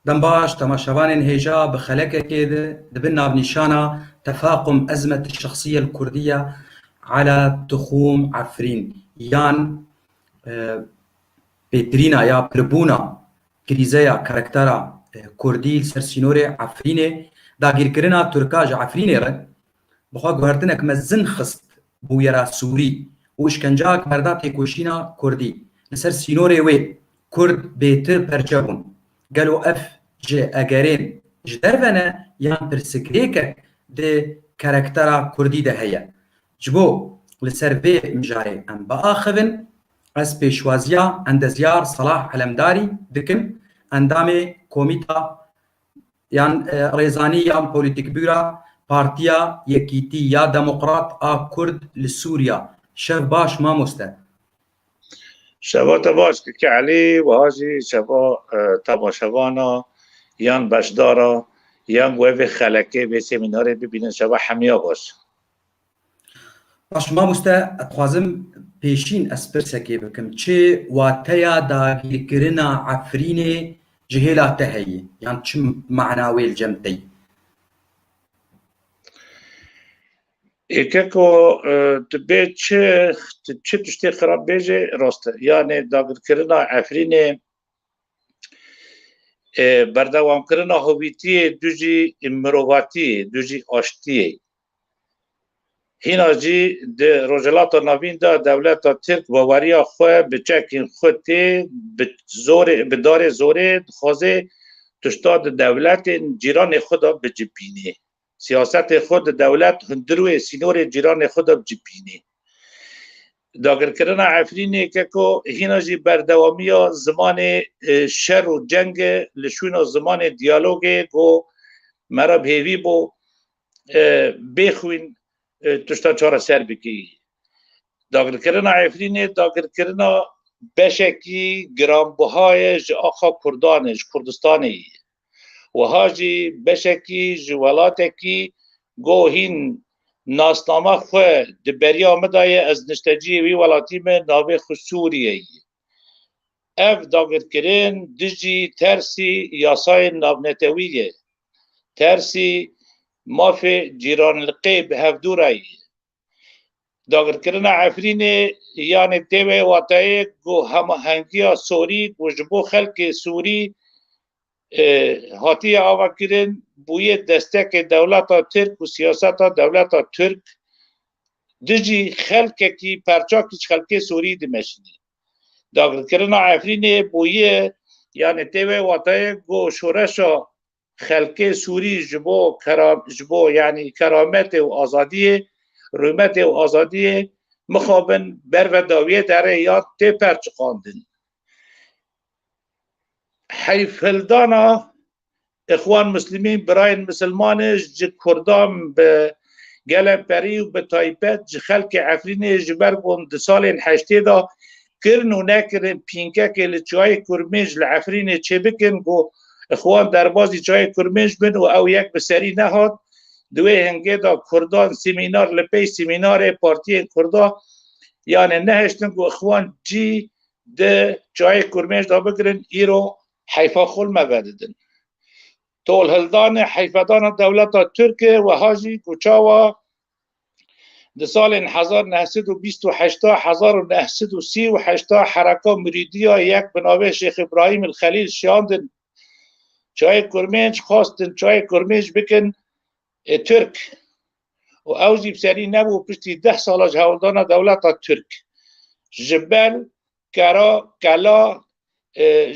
دم باش تماشاوان هيجا بخلك كده دبنا بنشانة تفاقم أزمة الشخصية الكردية على تخوم عفرين يان آه، بيترينا يا بربونا كريزايا كاركترا كردي سرسينوري عفريني دا غير كرنا تركاج عفريني رد بخوا گوهرتنك مزن خست بو يرا سوري واشکنجاك بردات كوشينا كردي لسر سينوري وي كرد بيتر برجبون قالوا اف جي اگرين جدرفنا يان برسكريك دي كاركترا كردي ده هيا جبو لسر في مجاري ام باخذن از پیشوازیا اندزیار صلاح علمداری دکن اندام کومیتا یان ريزاني يان بوليتيك بيرا بارتيا يكيتي يا ديمقراط كرد لسوريا شف باش ما مسته شبا تباش که علی و هاجی شبا تماشاوانا یان بشدارا یان گوه خلکه به سمینار ببینن شبا حمیا باش باش ما مسته اتخوازم پیشین اسپرسکی بکم چه واتیا داگیر کرنا عفرینه جهلا تهیه یان چه معناوی الجمتي ایککو تبه چه تشتی خراب بیجه راسته یعنی داگر کرنا عفرینه بردوام کرنا هویتی دوجی مروواتی دوجی آشتیه هینا جی ده روجلات نوین دا دولت ترک باوریا خواه بچکین خودتی بدار زوره خوازه تشتاد دولت جیران خدا بجبینه سیاست خود دولت هندروی سینور جیران خدا بجبینه داگر کردن عفرینه که هینا جی بردوامیا زمان شر و جنگ لشون زمان دیالوگ گو مرا بهوی بو بخوین تشتا چهار سر بکی داگر کردن عفرینه داگر کردن بشکی گرانبهای آخا کردانش کردستانی و هاجی بشکی جوالاتکی گو هین ناسنامه خواه دبری آمدای از نشتجی وی ولاتی من ناوه خسوریه اف داگر کردن دجی ترسی یاسای نابنتویه ترسی مافی جیران القیب هفدورایی داگر کردن عفرینه یعنی تیوه واتای گو هماهنگی سوری و جبو خلق سوری هاتی آوا کردن بوی دستک دولت ترک و سیاست دولت ترک دجی خلق کی پرچاکش خلق سوری دمشنی داگر کردن عفرینه بوی یعنی تیوه واتای گو شورشا خلق سوری جبو یعنی کرامت و آزادی رومت و آزادی مخابن بر و داویه داره یا تی پرچ خواندن حیفلدانا اخوان مسلمین برای مسلمانش جه کردام به گلب بری و به تایپت جه خلق عفرین جبر بند سال هشته دا کرن و نکرن پینکه که لچای کرمش لعفرین چه بکن گو اخوان در بازی چای کرمش بن و او یک بسری نهاد دوی هنگه دا کردان سیمینار لپی سیمینار پارتی کردان یعنی نهشتن گو اخوان جی ده چای کرمش دا بگرن ایرو حیفا خل مبددن طول هلدان حیفدان دولت ترکیه و هاجی کچاوا ده سال 1928 1938 حرکا مریدیا یک بناوه شیخ ابراهیم الخلیل شیاندن چای کرمش خواستن چای کرمش بکن ترک و اوزی بسری نبو پشتی 10 سال هولدان دولت ترک جبل کلا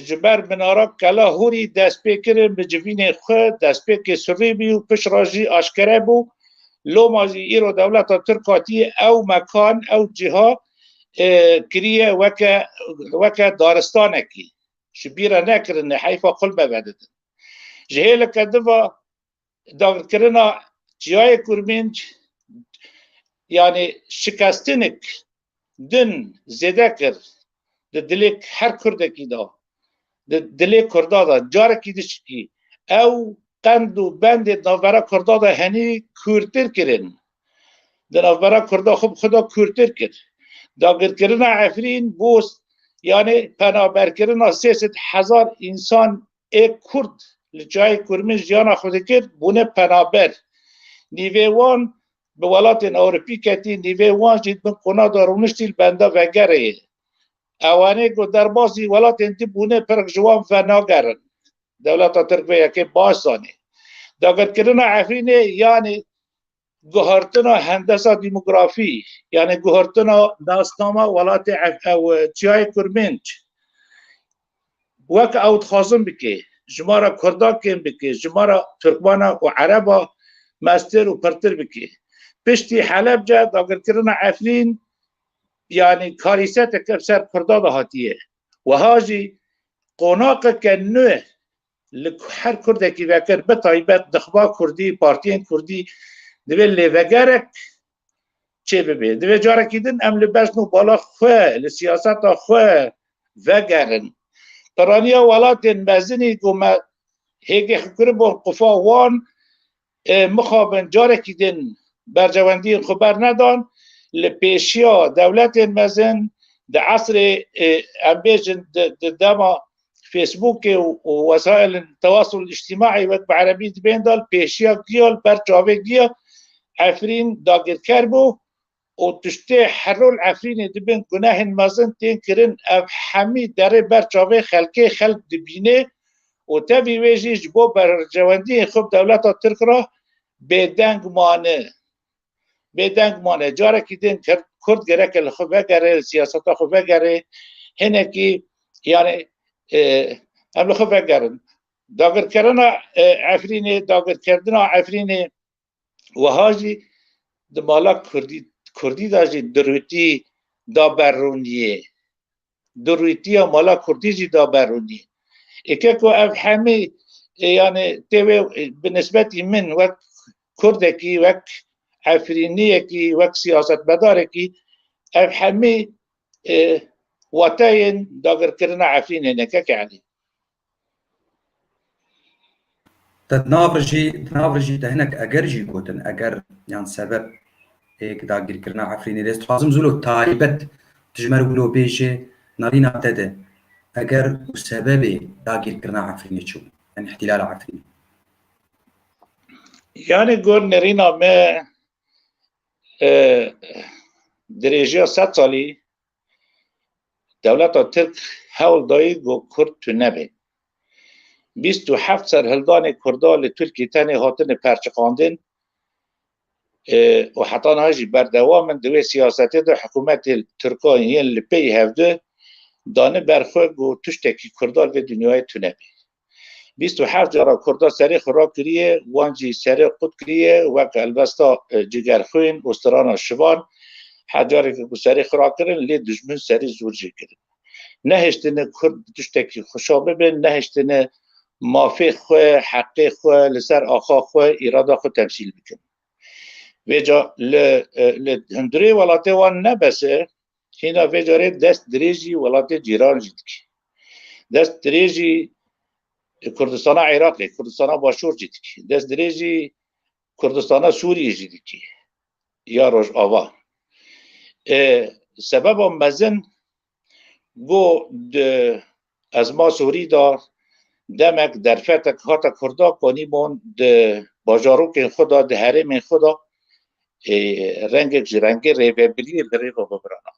جبر منارا کلا هوری دست پیکرن به جوین خود دست پیک سری بی و پش راجی آشکره بو لو مازی ایرو دولت ترکاتی او مکان او جها کریه وکا دارستانه کی شبیره نکرن حیفا قل ببددن جهیل کدوا داگر کرنا جای کرمنج یعنی شکستنک دن زده کرد دلیک هر کردکی دا دلیک کردا دا جارکی دشکی او قند و بند نوبرا کردا دا هنی کورتر کرن نوبرا کردا خوب خدا کورتر کرد داگر کرنا عفرین بوست یعنی پنابر کرنا 300,000 انسان یک کرد لجای کرمن جیانا خود کرد بونه پنابر نیوه وان به ولات اوروپی کتی نیوه وان جید من قنا دارونشتیل بنده وگره اوانه گو در بازی ولات انتی بونه پرک جوان فناگرن دولت ترک به یکی باسانه داگر کردن عفرینه یعنی گوهرتنا هندسه دیموگرافی یعنی گوهرتنا داستانه ولات او چیای کرمنج وک اوت خازم بکی جمارا کردا کم بکی جمارا ترکمانا و عربا مستر و پرتر بکی پشتی حلب جا داگر کردن عفرین یعنی کاریست که سر کردا دهاتیه و هاجی قناق کنوه هر کرده که وکر به طایبت دخبا کردی پارتین کردی دوی لیوگرک چه ببین دوی جارکیدن ام لبسنو بالا خواه لسیاست خواه وگرن پرانیا ولاتن مزنی گوما هیگه خکر با قفا وان مخابن جارکیدن برجواندی خبر ندان لپیشیا دولت مزن در عصر امبیجن دما فیسبوک و وسائل التواصل الاجتماعي وقت بعربي بين دال بيشيا جيال برجاوي جيا عفرين داغر كربو و تشتي حرول عفرين دبن گناه مازن تين كرن اف حمي در برجاوي خلقي خلق دبينه و تبي ويجي جبو برجواندي خب دولت ترك را بدنگ مانه جاره کی دین کرد گرک الخبه گره سیاست خوبه گره هنه کی یعنی ام خبه گرن داگر کردن عفرین و هاجی دمالا کردی داجی دروتی دا برونیه دروتی مالا کردی جی دا برونیه اکه کو اف همه یعنی تیوه بنسبت من وقت کردکی وقت عفرینیه کی وقت سیاست مداره کی اف همه واتاين داگر کردن عفرین نکه علی تنافرجي تهنك اجرجي كوتن اجر يعني سبب هيك داگر كرنا عفريني ليست لازم زولو تايبت تجمر ولو بيجي نارينا تده اجر وسبب داگر كرنا عفريني شو يعني احتلال عفريني يعني قول نرينا ما درجه 100 سالي دولت ترک هول دایی گو کرد تو نبه 27 سر هلدان کردال ترکی تنی هاتن پرچقاندن و حتی نهاجی بردوام دوی سیاستی دو حکومت ترکانی لپی هفته دانه برخواه گو تشتکی کردال و دنیای تو نبه 27 جارا کردا سری خورا کریه وانجی سری قد کریه وقت البستا جگرخوین استران شوان حجاری که سری خورا کرن لی دجمن سری زور جی کرن نهشتنه کرد تشتکی خوشا ببین نهشتنه مافی خواه حقی خواه لسر آخا خواه ایرادا خو تمثیل بکن ویجا لهندری ولاته وان نبسه هینا ویجاره دست دریجی ولاته جیران جید که دست دریجی کردستان عراق کردستان باشور جید که دست دریجی کردستان سوریه جید که یا روش آوا سبب مزن گو از ما سوری دار دمک در فتک هاتا کردا کنی بون ده باجاروک خدا ده حرم خدا رنگ ریوبلی غریب و ببرانا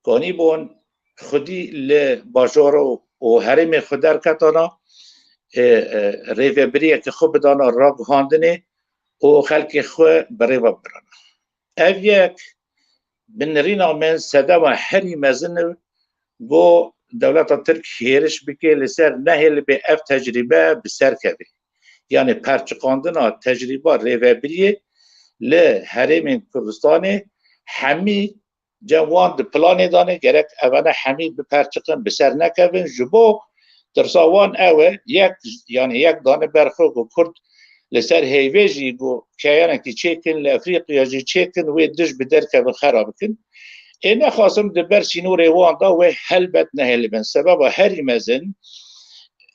کنی بون خودی لباجارو و حرم خدا کتانا ریوبلی که خوب دانا را گهاندنه و خلق خو بری و ببرانا او یک بنرینا من صدا و هری مزن گو دولت ترک هیرش بکه لسر نهل به اف تجربه بسر کبه یعنی پرچقاندنا تجربه ریوبریه له حرم کردستان همی جوان ده پلان دانه گرک اوانه همی به پرچقن بسر نکبن جبو درساوان اوه یک دانه برخو گو کرد لسر هیویجی گو کیانه که چیکن لافریقیا جی چیکن و دش بدر کبن خراب کن اینه خواستم دبر سینو ریوان دا و هلبت نهل بن سبب هری مزن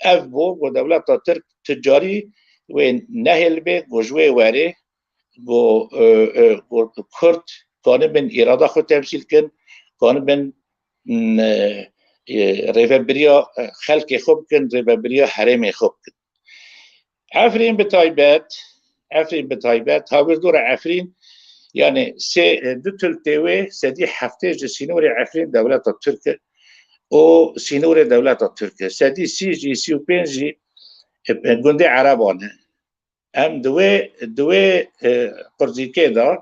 اف بو و دولت ترک تجاری و نهل به گوجوه واره گو کرد کانه بن ایرادا خود تمثیل کن کانه بن ریوبریا خلق خوب کن ریوبریا حرم خوب کن عفرین بتایبت هاور دور عفرین يعني دو تلتوي سدي حفتيج سينوري عفرين دولة التركية او سينوري دولة التركية سدي سي جي سي و بينجي جندي عربانه ام دوي قرزيكي دا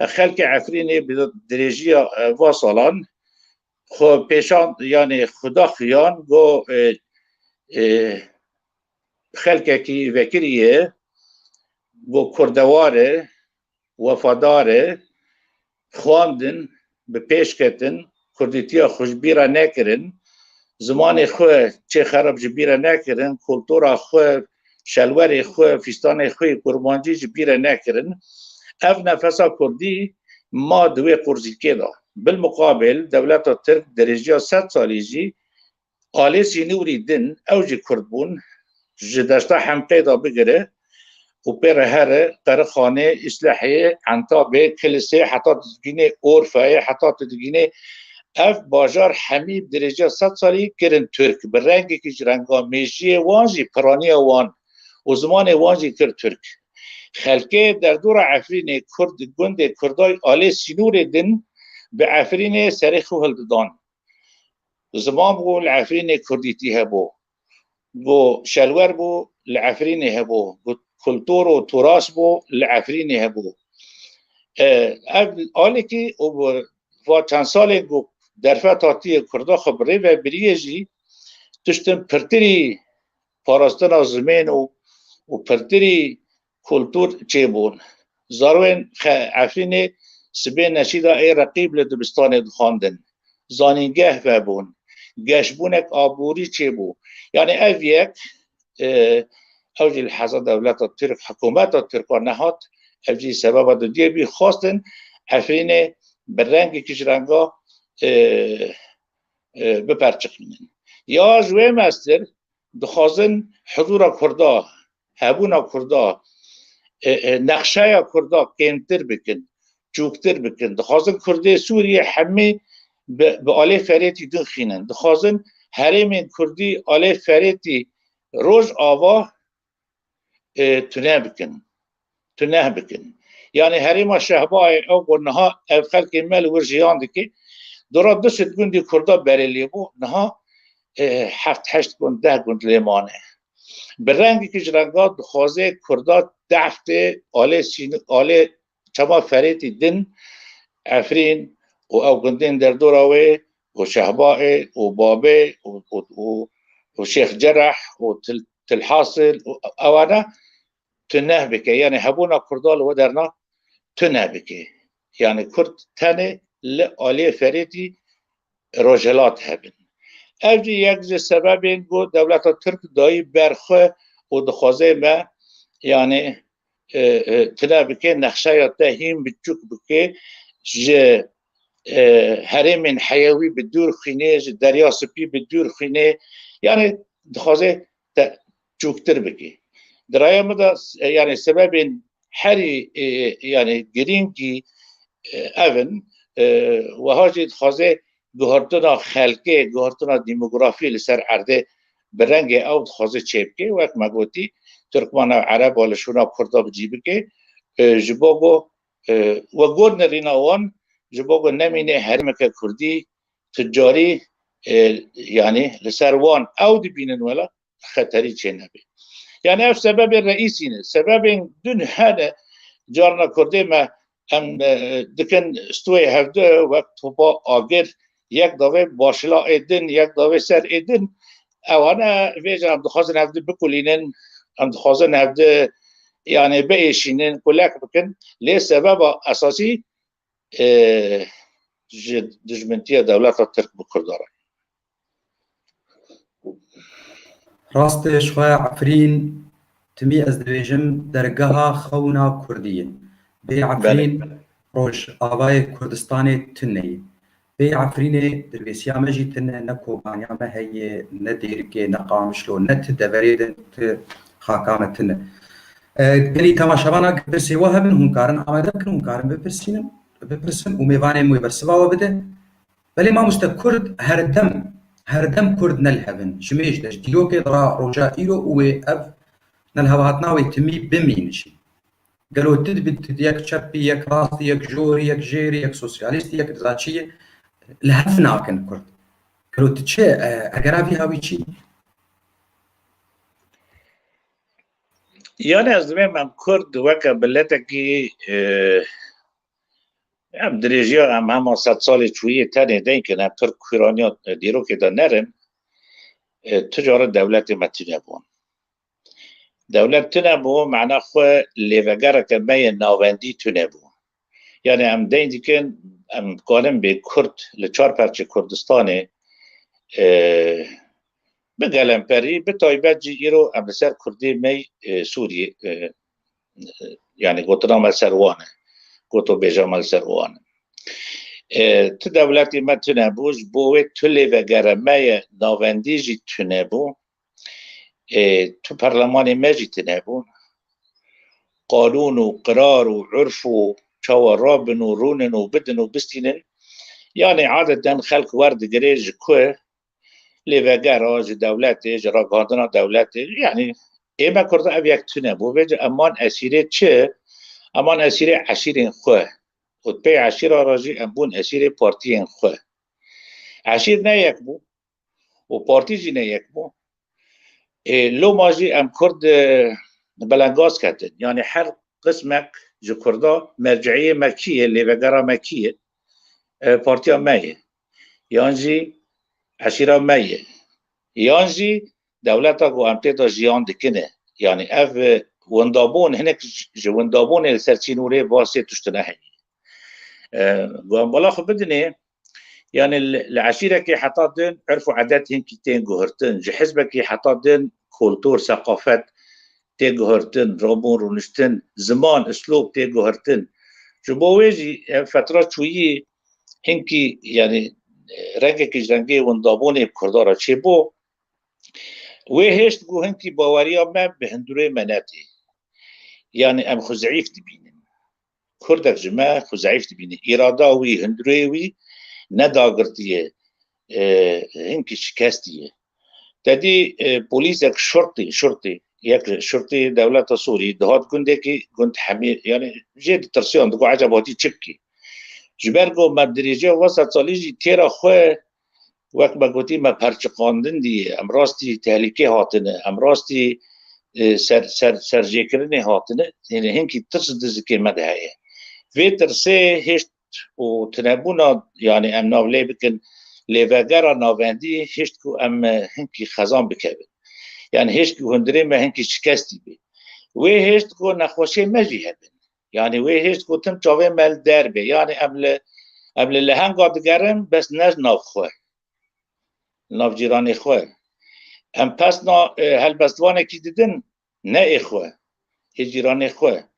خلق عفريني بدرجية واصلان خو پیشان يعني خدا خيان گو خلقه کی وکریه گو کردواره وفاداره خواندن به پیش کتن کردیتیا خوشبیره نکرن زمان خو چه خراب جبیره نکرن کلتورا خو شلوری خو فیستان خو کرمانجی جبیره نکرن اف نفسا کردی ما دوی قرزیکه دا بالمقابل دولت ترک درجه 100 سالیجی آلی سینوری دن اوجی کردبون جدشتا حمقه دا بگره و پر هر قرخانه اصلاحیه انتا به کلیسه حتی تدگینه عرفه حتی تدگینه اف باجار حمیب درجه 100 سالی کرن ترک به رنگی که رنگا میجی وانجی پرانی وان و زمان وانجی کر ترک خلقه در دور عفرین کرد گند کردای آلی سینور دن به عفرین سرخو هلددان زمان بو العفرین کردیتی هبو بو شلور بو العفرین هبو بو کلتور و تراث بو العفرین هبو آلی که و چند سال گو در فتاتی کردا خبره و بریجی تشتن پرتری پاراستن زمین و پرتری کلتور چه بون زاروین عفرین سبه نشیده ای رقیب لدبستان دخاندن زانینگه و بون گشبونک آبوری چه بون یعنی او یک اوجی الحظا دولت ترک حکومت ترک نهاد اوجی سبب دو دیه بی خواستن عفرین برنگ کشرنگا بپرچقینن یا جوه مستر دخوازن حضور کردا هبونا کردا نقشه کردا کمتر بکن چوکتر بکن دخوازن کرده سوریه همه به آله فریتی دون خینن دخوازن حرم کردی آله فریتی روز آوا تنه بکن يعني هريما شهباء او قلناها خلق مال ورجيان دكي دورا دست گندی کردا بریلی بو نها 7-8 گند 10 گند لیمانه برنگی که جرنگات خوازه کردا دفته آله چما فریتی دن عفرین و او گندین در دوراوه و شهباء و بابه و شیخ جرح و تلحاصل اوانا تنه بکه یعنی هبونا کردال و درنا تنه بکه یعنی کرد تنه لآلی فریدی رجلات هبن اوجی یک ز سبب این بود دولت ترک دایی برخه و دخوازه ما یعنی تنه بکه نقشه یا تهیم بچوک بکه جه حرم حیوی بدور خینه جه دریا سپی بدور خینه یعنی دخوازه چوکتر بکه درایه مده یعنی سبب این هری یعنی گرینگی اون و هاجید خوازه گهارتنا خلقه گهارتنا دیموگرافی لسر عرده برنگ او خوازه چیبکه و اک مگوتی ترکمان عرب والشونا کردا بجیبه که جباگو و گور نرینا وان جباگو نمینه هرمک کردی تجاری یعنی لسر وان او دی بینن ولا خطری چه نبی یعنی اف سبب رئیسی نه سبب دون هنه جارنا کرده ما ام دکن استوی هفته وقت با آگر یک داوه باشلا ایدن یک داوه سر ایدن اوانا ویجا هم دخوازن هفته بکلینن هم دخوازن هفته یعنی بیشینن کلک بکن لی سبب اساسی دجمنتی دولت ترک بکرداره راستش خواه عفرین تمی از دویجم درگاه خونا کردیه بی عفرین روش آوای کردستان تنهی بی عفرین درویسیا مجی تنه نکوبانیا مهی ندیرگه نقامشلو نت دوریدن خاکام تنه گلی تماشاوانا برسی وهبن هنکارن آمده کن هنکارن بپرسن و میوانه موی برسوا و بده ولی ما مستکرد هر دم کرد نلهبن جمیش داشت دیلو که درا روجا ایرو و اف نلهواتنا ويتمي بمينشي قالوا تدبت يك تشبي يك راستي يك جوري يك جيري يك سوسياليستي يك زاتشي لهفنا كن كرد قالوا تتشي اقرابي هاوي شي يعني از من کرد وکا بلتکی ام دريجيا ام هم 100 سال چویه تنه دین که ام ترک ایرانیا دیرو که دا نرن تجارت دولت متینه بون دولت تنه بون معنا خو لیوگر که می ناوندی تنه بون یعنی ام دین دیکن ام قانم به کرد لچار پرچه کردستانه بگلم پری به تایبت جی ایرو ام لسر کردی می سوریه يعني قلت لهم سروانه قلت بيجامل سروانه تو دولتي ما تنبوش بوه تولي وگرمه ناوندي جي تنبو تو برلماني ما جي تنبو قانون و قرار و عرف و شوارابن و رونن و بدن و بستينن يعني عادة خلق ورد قريج كوه لي وگراج دولتي جراغاندنا دولتي يعني اما كرد ابيك تنبو بيجا امان اسيري چه امان اسيري عشيرين خوه خود پی عشیر راجی امبون اسیر پارتی خو عشیر نه یک بو و پارتی جی نه یک بو لو ماجی ام کرد بلنگاز کردن یعنی هر قسمک جو کردا مرجعیه مکیه لیوگرا مکیه پارتیا میه یانجی عشیرا میه یانجی دولتا گو امتی دا جیان دکنه یعنی اف وندابون هنک جو وندابون سرچینوره واسه تشتنه هنی قام بلا خو بدني يعني العشيرة كي حطادن عرفوا عاداتهم كي تنجهرتن جي حزبك كي حطادن كولتور ثقافات تنجهرتن رابون رونشتن زمان اسلوب تنجهرتن جبويجي فترات شوية هنكي يعني رنگك جرنگي وندابوني بكردارا چه بو وهشت گو هنكي باوريا ما بهندوري مناتي يعني ام خزعيف دبين كردك جماعة خزعيف تبيني إرادة وي هندروي وي نداغرتيه هنكي شكاستيه تدي بوليسك شرطي يك شرطي دولة سوري دهات كندكي كنت حمي يعني جد ترسيون دقو عجباتي تشبكي جبرگو مدرجه وسط ساليجي تيرا خواه وقت بگوتي ما پرچقاندن دي ام راستی تهلیکی هاتنه ام راستی سرجيكرني هاتنه يعني هنكي ترسد دزكي مدهايه فيتر سي هشت و تنبونا يعني ام ناولي بكن ليفاقرا ناوندي هشت كو ام هنكي خزان بكبن يعني هشت كو هندري ما هنكي شكستي بي وي هشت كو نخوشي مجي هبن يعني وي هشت كو تم چاوه مل در بي يعني ام لهنگا دگرم بس نج ناف خواه ناف جيراني خواه ام پس نا هلبستوانه کی دیدن نه اخواه جيراني خواه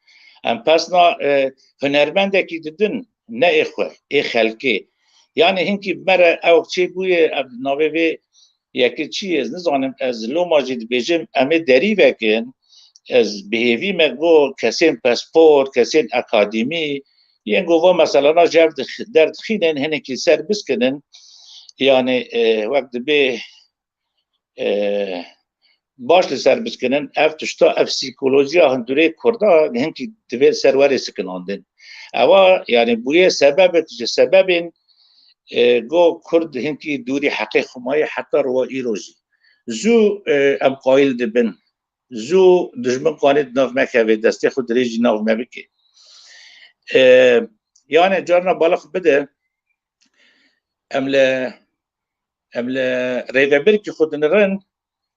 ام پسنا هنرمنده کی دیدن نه اخوه ای خلقه یعنی هنکی بره او چه بوی ناوه و یکی چی از نزانم از لو ماجید بیجم امه دری وکن از بهیوی مگو کسین پسپورت کسین اکادمی یه گوه مثلا جب درد خینن هنکی سر بسکنن یعنی وقت به باش لسر بسکنن اف تشتا اف سیکولوژیا هندوره کرده هنکی دوی سروری سکناندن اما يعني بويه سبب جو كرد هنكي دوري حقيق ماي حتى روا ايروجي زو ام قايل دبن زو دجمن قانت ناف مكه دستي خود ريجي ناف مبكي يعني جارنا بالغ بده املا ريفابريكي خود نرن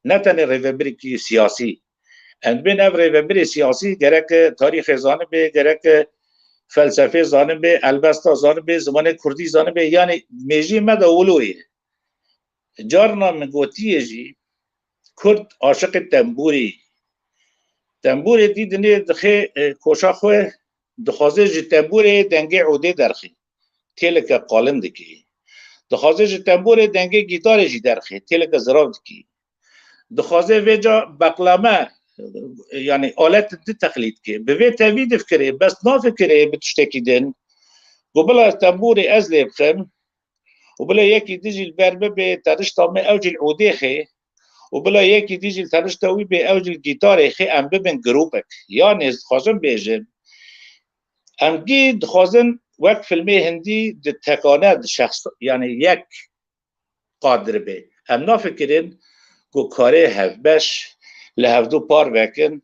نتن ريفابريكي سياسي ان بين اف ريفابريكي سياسي جرك تاريخ زانه به جرك فلسفه زانه به البستا زانه به زمان کردی زانه به یعنی میجی مد اولویه جارنا مگوتیه جی کرد عاشق تنبوری دیدنی دخی کوشا خواه دخوازه جی تنبوری دنگه عوده درخی تیلک قالم دکی دخوازه جی تنبوری دنگه گیتار جی درخی تیلک زراف دکی دخوازه ویجا بقلامه يعني آلات تقليد كي بوي تاويد فكري بس نا فكري بتشتكي دن وبلا تنبوري ازلي بخم وبلا يكي ديجي البربة بتارش طامي اوجي العوديخي و بلا یکی دیجی ترشتاوی به اوجل گیتار خی ام ببین گروپک یعنی خواستم بیجم ام گید خواستن وقت فیلمی هندی د تکانه د شخص یعنی یک قادر به ام نافکرین گو کاره هفبش لهفدو پار وکن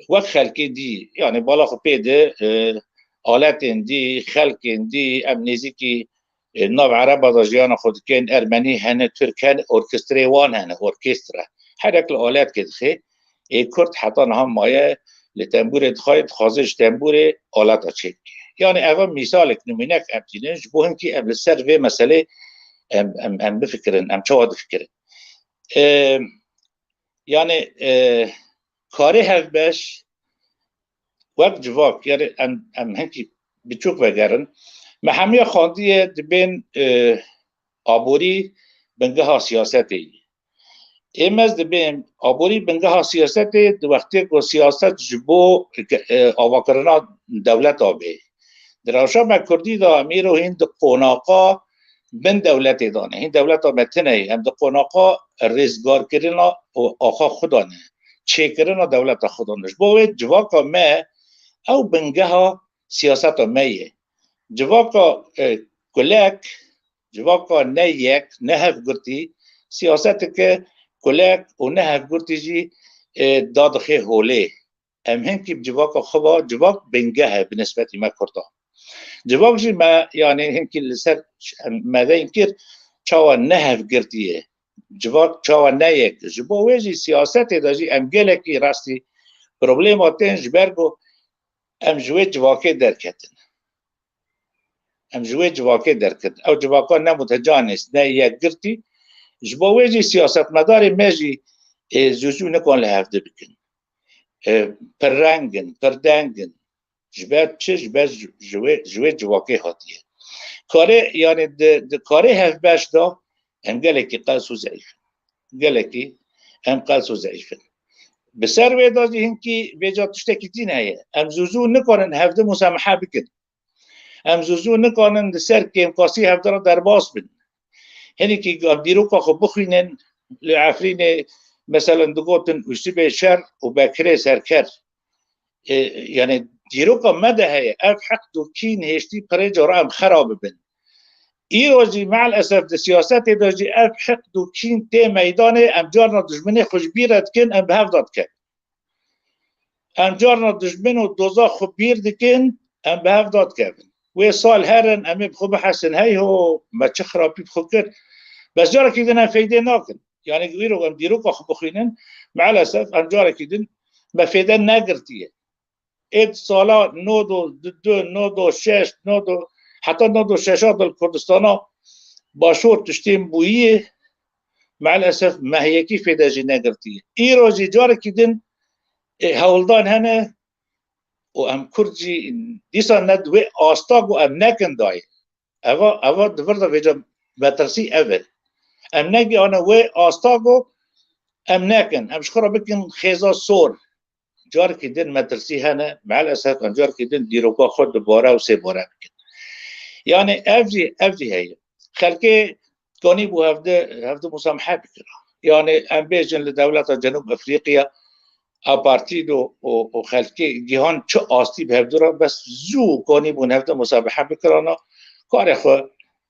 وقت خلقی دی یعنی بالا خو پیده آلت دی خلق دی ام نزیکی ناو عرب دا جیان خود کن ارمنی هنه ترکن ارکستری وان هنه ارکستره هر اکل آلت که دخی کرد حتی هم مایه لتنبور دخواهید خازش تنبور آلت چک یعنی اول مثال نمینک امتینش بو هم که ام لسر وی مسئله ام بفکرن ام چه فکرن یعنی کاری هف بش وقت جواک یعنی ام هنکی بچوک وگرن محمیه خواندیه دبین آبوری بنگه ها سیاستی ایمز دبین آبوری بنگه ها سیاستی دو وقتی که سیاست جبو آواکرنا دولت آبه در آشا مکردی دا امیرو هند قوناقا بن دولتی دانه هند دولت آمتنه هم دا قوناقا رزگار کرنا آخا خودانه چه کرنا دولت خودانش باید جواکا مه او بنگه ها سیاست میه جواکا کلک جواکا نه یک نه هف گرتی سیاست که کلک و نه هف گرتی جی دادخه هوله ام هم که جواکا خواه جواک بنگه ها بنسبتی ما کرده جواک جی ما یعنی هم که لسر ماذا اینکر چاوا نه هف گرتیه جواک چاوا نه یک جبا ویجی سیاست دا جی ام گلکی راستی پروبلیماتین جبرگو ام جوی جواکه درکتن ام جوی جواکه درکتن او جواکا نه متجانست نه یک گرتی جبا ویجی سیاست مدار میجی زوزو نکن لحفظه بکن پر رنگن پر دنگن جبت چه جبت جوی جواکه هاتیه کاره یعنی د کاره هف باش دا ام گلکی قلس و ضعیف گلکی ام قلس و ضعیفن بسر ویدازی هنکی ویجا تشتکی دین هیه ام زوزو نکنن هفته مسامحه بکن ام زوزو نکنن سر که امکاسی هفته را در باس بن هنی که دیروکا خب بخوینن لعفرین مثلا دقوتن اشتبه شر و بکره سرکر یعنی دیروکا مده هیه اف حق دو کین هشتی پره جارا ام خراب بن ایروزی مع الاسف د سیاست داجی اف حق دو کین تی میدان ام جارنا دشمنی خوش بیرد کن ام به داد کن ام جارنا دشمن و دوزا خوب بیرد کن ام به داد کن و سال هرن ام بخوب حسن هی هو ما چه خرابی بخوب کرد بس جارا که دن فایده ناکن یعنی گویرو ام دیرو که خوب بخوینن مع الاسف ام جارا که دن ما فایده نگرتیه اید سالا نودو دو نودو شش نودو حتی نودو ششات الکردستان باشور تشتیم بویه مع الاسف مهیکی فیداجی نگرتیه ای روزی جاره که دن هولدان هنه و ام کردجی دیسا ندوی آستاگ و ام نکن دای اوا دورده ویجا مترسی اول ام نگی آنه وی آستاگو ام نکن ام شخورا بکن خیزا سور جاره که دن مترسی هنه مع الاسف ام جاره که دن دیروکا خود باره و سه باره بکن یعنی افجی هیه خلقه کانی بو هفته مسامحه بکره یعنی ام بیجن لدولت جنوب افریقیا اپارتید و خلقه گیهان چه آستی به هفته را بس زو کانی بو هفته مسامحه بکرانه کار خو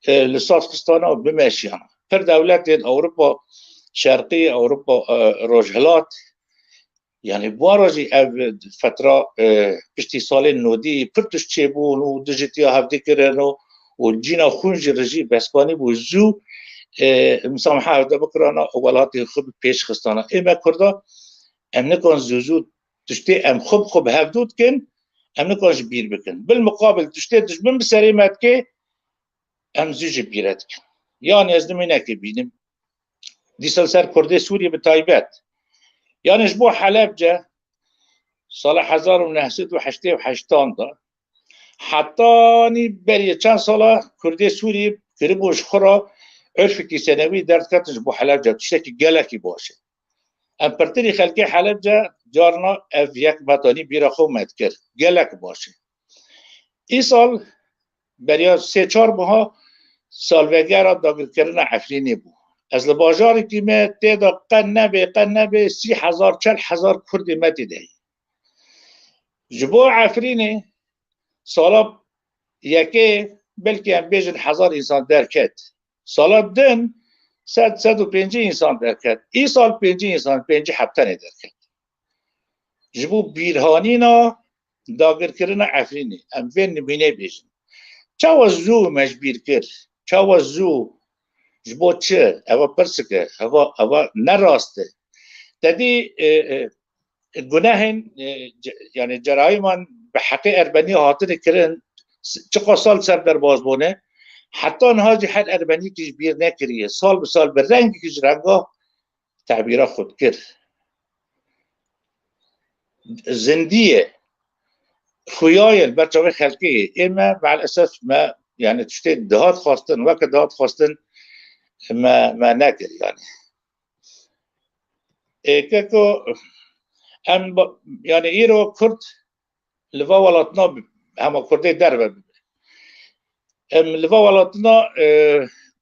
لساتخستانه و بمشیانه پر دولت اوروپا شرقی اوروپا روجهلات یعنی باراجی فتره پشتی سال نودی پرتش چه بون و دجتی ها هفته کرن و جینا خونج رجی بسپانی بو زو مسامحه هفته بکرانا اولاتی خوب پیش خستانه ایمه کرده ام نکن زوزو تشتی ام خوب هفدود کن ام نکنش بیر بکن بالمقابل تشتی دشمن بسریمت که ام زوج بیرد کن یعنی از نمینه که بینیم دیسال سر کرده سوریه به تایبت یعنی جبو حلب جا سال 1988 دا حتی نی بری چند ساله کرده سوری کربوش خورا عرف کی سنوی درد کتش جبو حلب جا تشتکی گلکی باشه ام پرتری خلقی حلب جا جارنا اف یک مطانی بیرا خو مد کرد گلک باشه ای سال بریا 3-4 ماه سالوگر را داگل کردن عفرینی بود از لباجاری که ما تیدا قن نبه 30,000 40,000 کردی ما تیده جبو عفرینه سالا یکی بلکه هم بیجن 1000 انسان درکت سالا دن 150 انسان درکت ای سال 50 انسان 50 هفتن درکت جبو بیرهانینا داگر کرنا عفرینه ام وین نبینه بیجن چاو زو مجبیر کرد چاو زو جبو چه اوا پرسکه اوا نراسته دادی گناهن یعنی جرایمان به حق اربنی هاتن کرن چقدر سال سر در بازبونه حتی انها جهت اربنی کش بیر نکریه سال به سال به رنگی کش رنگا تعبیرا خود کرد زندیه خویای بچه خلقی اما مع الاسف ما يعني تشتي دهات خواستن وقت دهات خواستن ما نکر يعني كاكو ام يعني ايرو كرد لفا ولاتنا هما كردي دربه ام لفا ولاتنا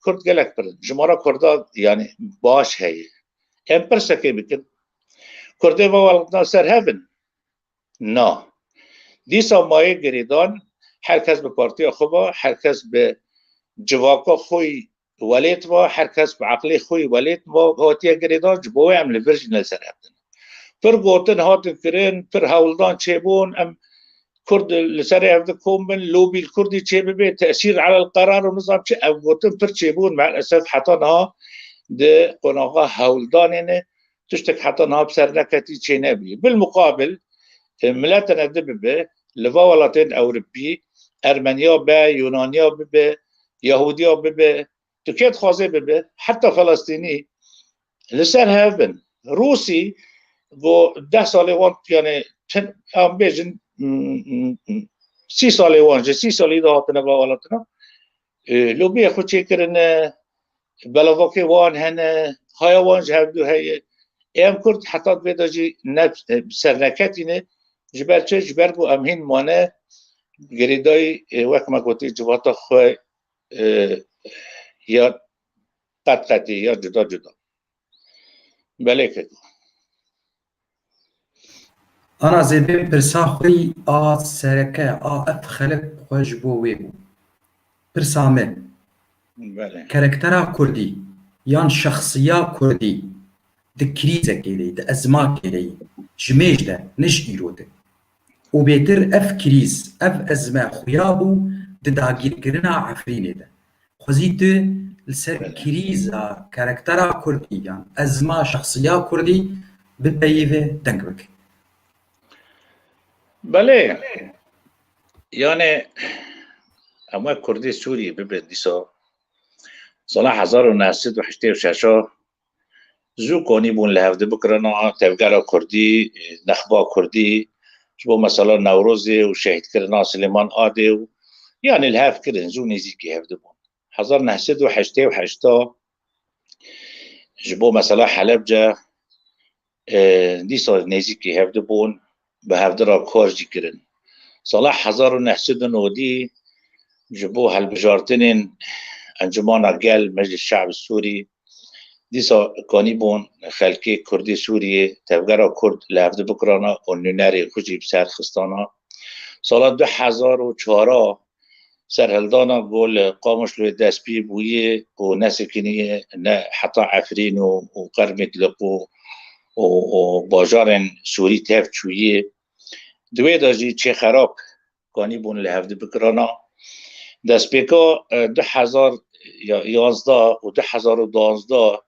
كرد گلک برن جمارا كردا يعني باش هي ام برسكي بكن كردي فا ولاتنا سر هفن نا دیسا مایه گریدان هر کس به پارتی خوبا هر کس به جواکا خوی ولیت با هر کس به عقلی خوی ولیت با هاتی گریدان جبوه هم لبرج نلسر هبدن پر گوتن هاتن کرن پر هولدان چه بون ام کرد لسر هبدن کومن لوبی الكردي چه ببه تأثیر على القرار و نظام چه ام گوتن پر چه بون مع الاسف حتی نها ده قناغا هولدانینه تشتک حتی نها بسر نکتی چه نبی بالمقابل ملتنا دببه لوا ولاتین اوروبی ارمنیا به یونانیا به یهودیا به ترکیه خوازه به حتی فلسطینی لسر هفن روسی گو 10 سال وان یعنی هم بیجن 30 سال وان 30 سالی ده هاتنه با ولاتنا لوبی خود چه کرنه بلاواکی وان هنه های وان جهدو هی ام کرد حتی بیداجی سرنکتینه جبر چه جبر بو امهین مانه گریدای وقت ما گوتی جواتا خواه یا قطعی یا جدا جدا بله که انا زیبه پرسا خوی سرکه اف خلق خوش بو ویبو پرسا من بله کرکترا کردی یان شخصیا کردی ده کریزه کلی ده ازما کلی جمیج ده نش ایرو ده و بهتر اف کریز اف ازما خویابو ده داگیر کرنا عفرینه ده خوزیت لسر کریزا کرکترا کردی یان ازما شخصیا کردی بپیوه دنگ بک بله یعنی اما کردی سوری ببرد دیسا سال 1986 زو کنی بون لحفظه بکرنا تفگرا کردی نخبا کردی شبو مثلا نوروزی و شهید کرنا سلیمان آده و يعني الهاف كده نزو نزيكي هفدبون 1988 جبو مثلا حلبجة دي صار نزيكي هفدبون بهفدرا كورجي كرن صلاح 1990 جبو هالبجارتنين انجمانا قال مجلس الشعب السوري دي صار كانيبون خلقي كردي سوري تفقرا كرد لهفد بكرانا ونناري خجي بسار خستانا سال 2004 سرهلدانا گل قامش لوی دست پی بویه و نسکنیه نه حتی عفرین و قرمت لقو و باجارن سوری تف چویه دوی داجی چه خراب کانی بون لحفظ بکرانا دست پیکا 2011 و 2012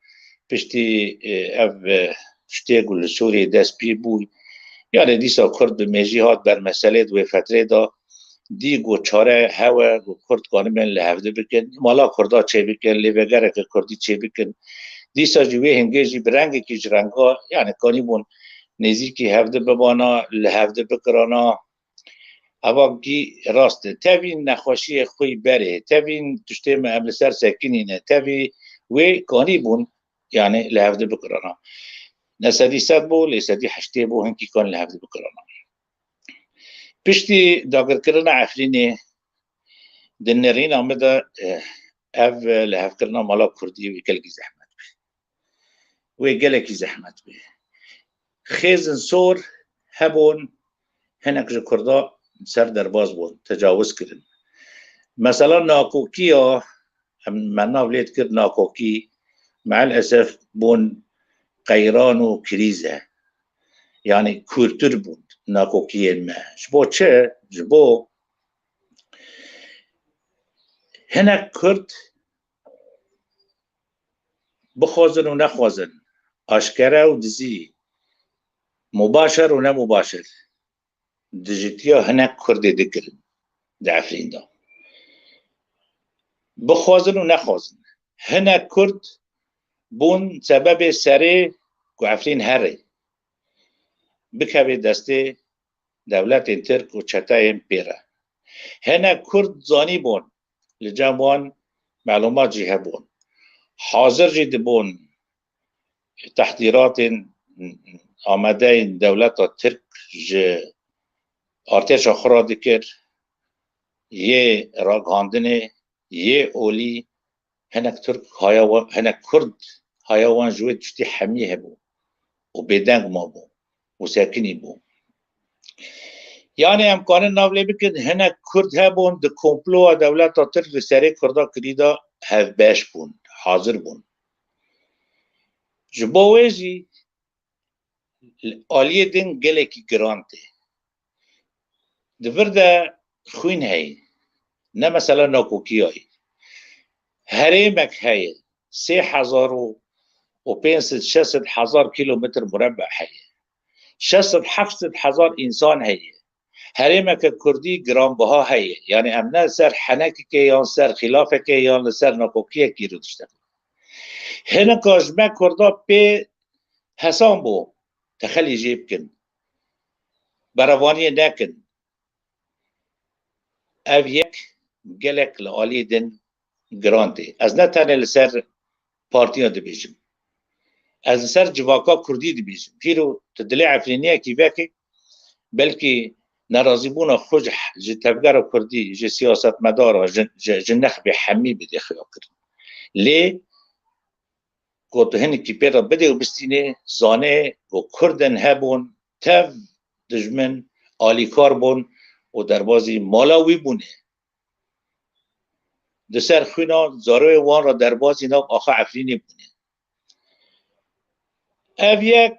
پشتی اف شتی گل سوری دست پی بوی یعنی دیسا کرد به میجی هات بر مسئله دوی فتره دا دی گو چاره هوا گو کرد کانمن لحفظه بکن مالا کردا چه بکن لیوگره که کردی چه بکن دیسا جوی هنگیجی برنگی که جرنگا یعنی کانی بون نزیکی هفته ببانا لحفظه بکرانا اوا گی راسته تاوین نخوشی خوی بره تاوین تشتیم عمل سر سکنینه تاوی وی کانی بون یعنی لحفظه بکرانا نسدی صد بو لسدی حشته بو هنکی کان لحفظه بکرانا پشتی داگر کرنا عفرینه دنرین آمده او لحف کرنا مالا کردی و کلگی زحمت و گلکی زحمت بی خیزن سور هبون هنک جو کردا سر درباز بون تجاوز کردن مثلا ناکوکی ها من ناولید کرد ناکوکی مع الاسف بون قیران و کریزه یعنی کورتور بود ناکوکی ما جبو چه جبو هنک کرد بخوازن و نخوازن آشکره و دزی مباشر و نمباشر دجتیا هنک کرده دکرن دعفرین دا بخوازن و نخوازن هنک کرد بون سبب سره که عفرین هره بکوی دسته دولت ترک و چتای پیره هنک کرد زانی بون لجاموان معلومات جیه بون حاضر جید بون تحضیرات آمده دولت ترک جه ارتش آخرا دکر یه راگاندنه یه اولی هنک ترک هنک کرد هایوان جوید جتی حمیه بو و بدنگ ما بو و ساکنی بو یعنی امکان ناولی بکن هنک کرد هبون ده کمپلو دولت ترک لسری کردا کریدا هف باش بون حاضر بون جبویجی آلیه دن گلکی گرانته دورده خوین هی نه مثلا ناکوکی هایی هریمک هی 3,500 کیلومتر مربع هی 600,000 انسان هی هریمک کردی گرانبها هی یعنی امنا سر حنک که یا سر خلاف که یا سر ناکوکی کی رو داشته هنکاش ما کردا به حسان بو تخلی جیب کن بروانی نکن او یک گلک لعالی دن گرانتی از نه تنه لسر پارتیان دی بیجم از سر جواکا کردی دی بیجم پیرو تدلی عفرینیه کی بکی بلکی نرازی بونا خوش جه تفگر کردی جه سیاست مدارا جه نخبی حمی بده خیا کرد لی گوتو هنی کی پیرا بده و بستینه زانه و کردن هبون تف دجمن آلیکار بون و دربازی مالاوی بونه دسر خوینا زاروی وان را دربازی ناب آخا عفرینی بونه او یک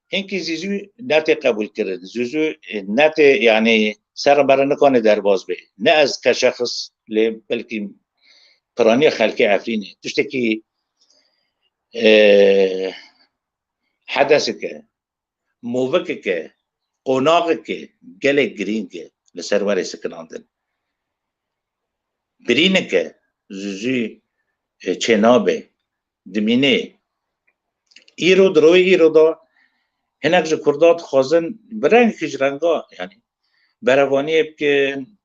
اینکه زیزو نت قبول کرد زیزو نت یعنی سر برا نکنه درباز به نه از که شخص بلکه پرانی خلقی عفرینه تشته که حدث که موقع که قناق که گل گرین که لسر وری سکناندن برینه که زیزو چنابه دمینه ایرو دروی ایرو دا هنک جو کردات خوازن برنگ کجرنگا یعنی بروانی بکن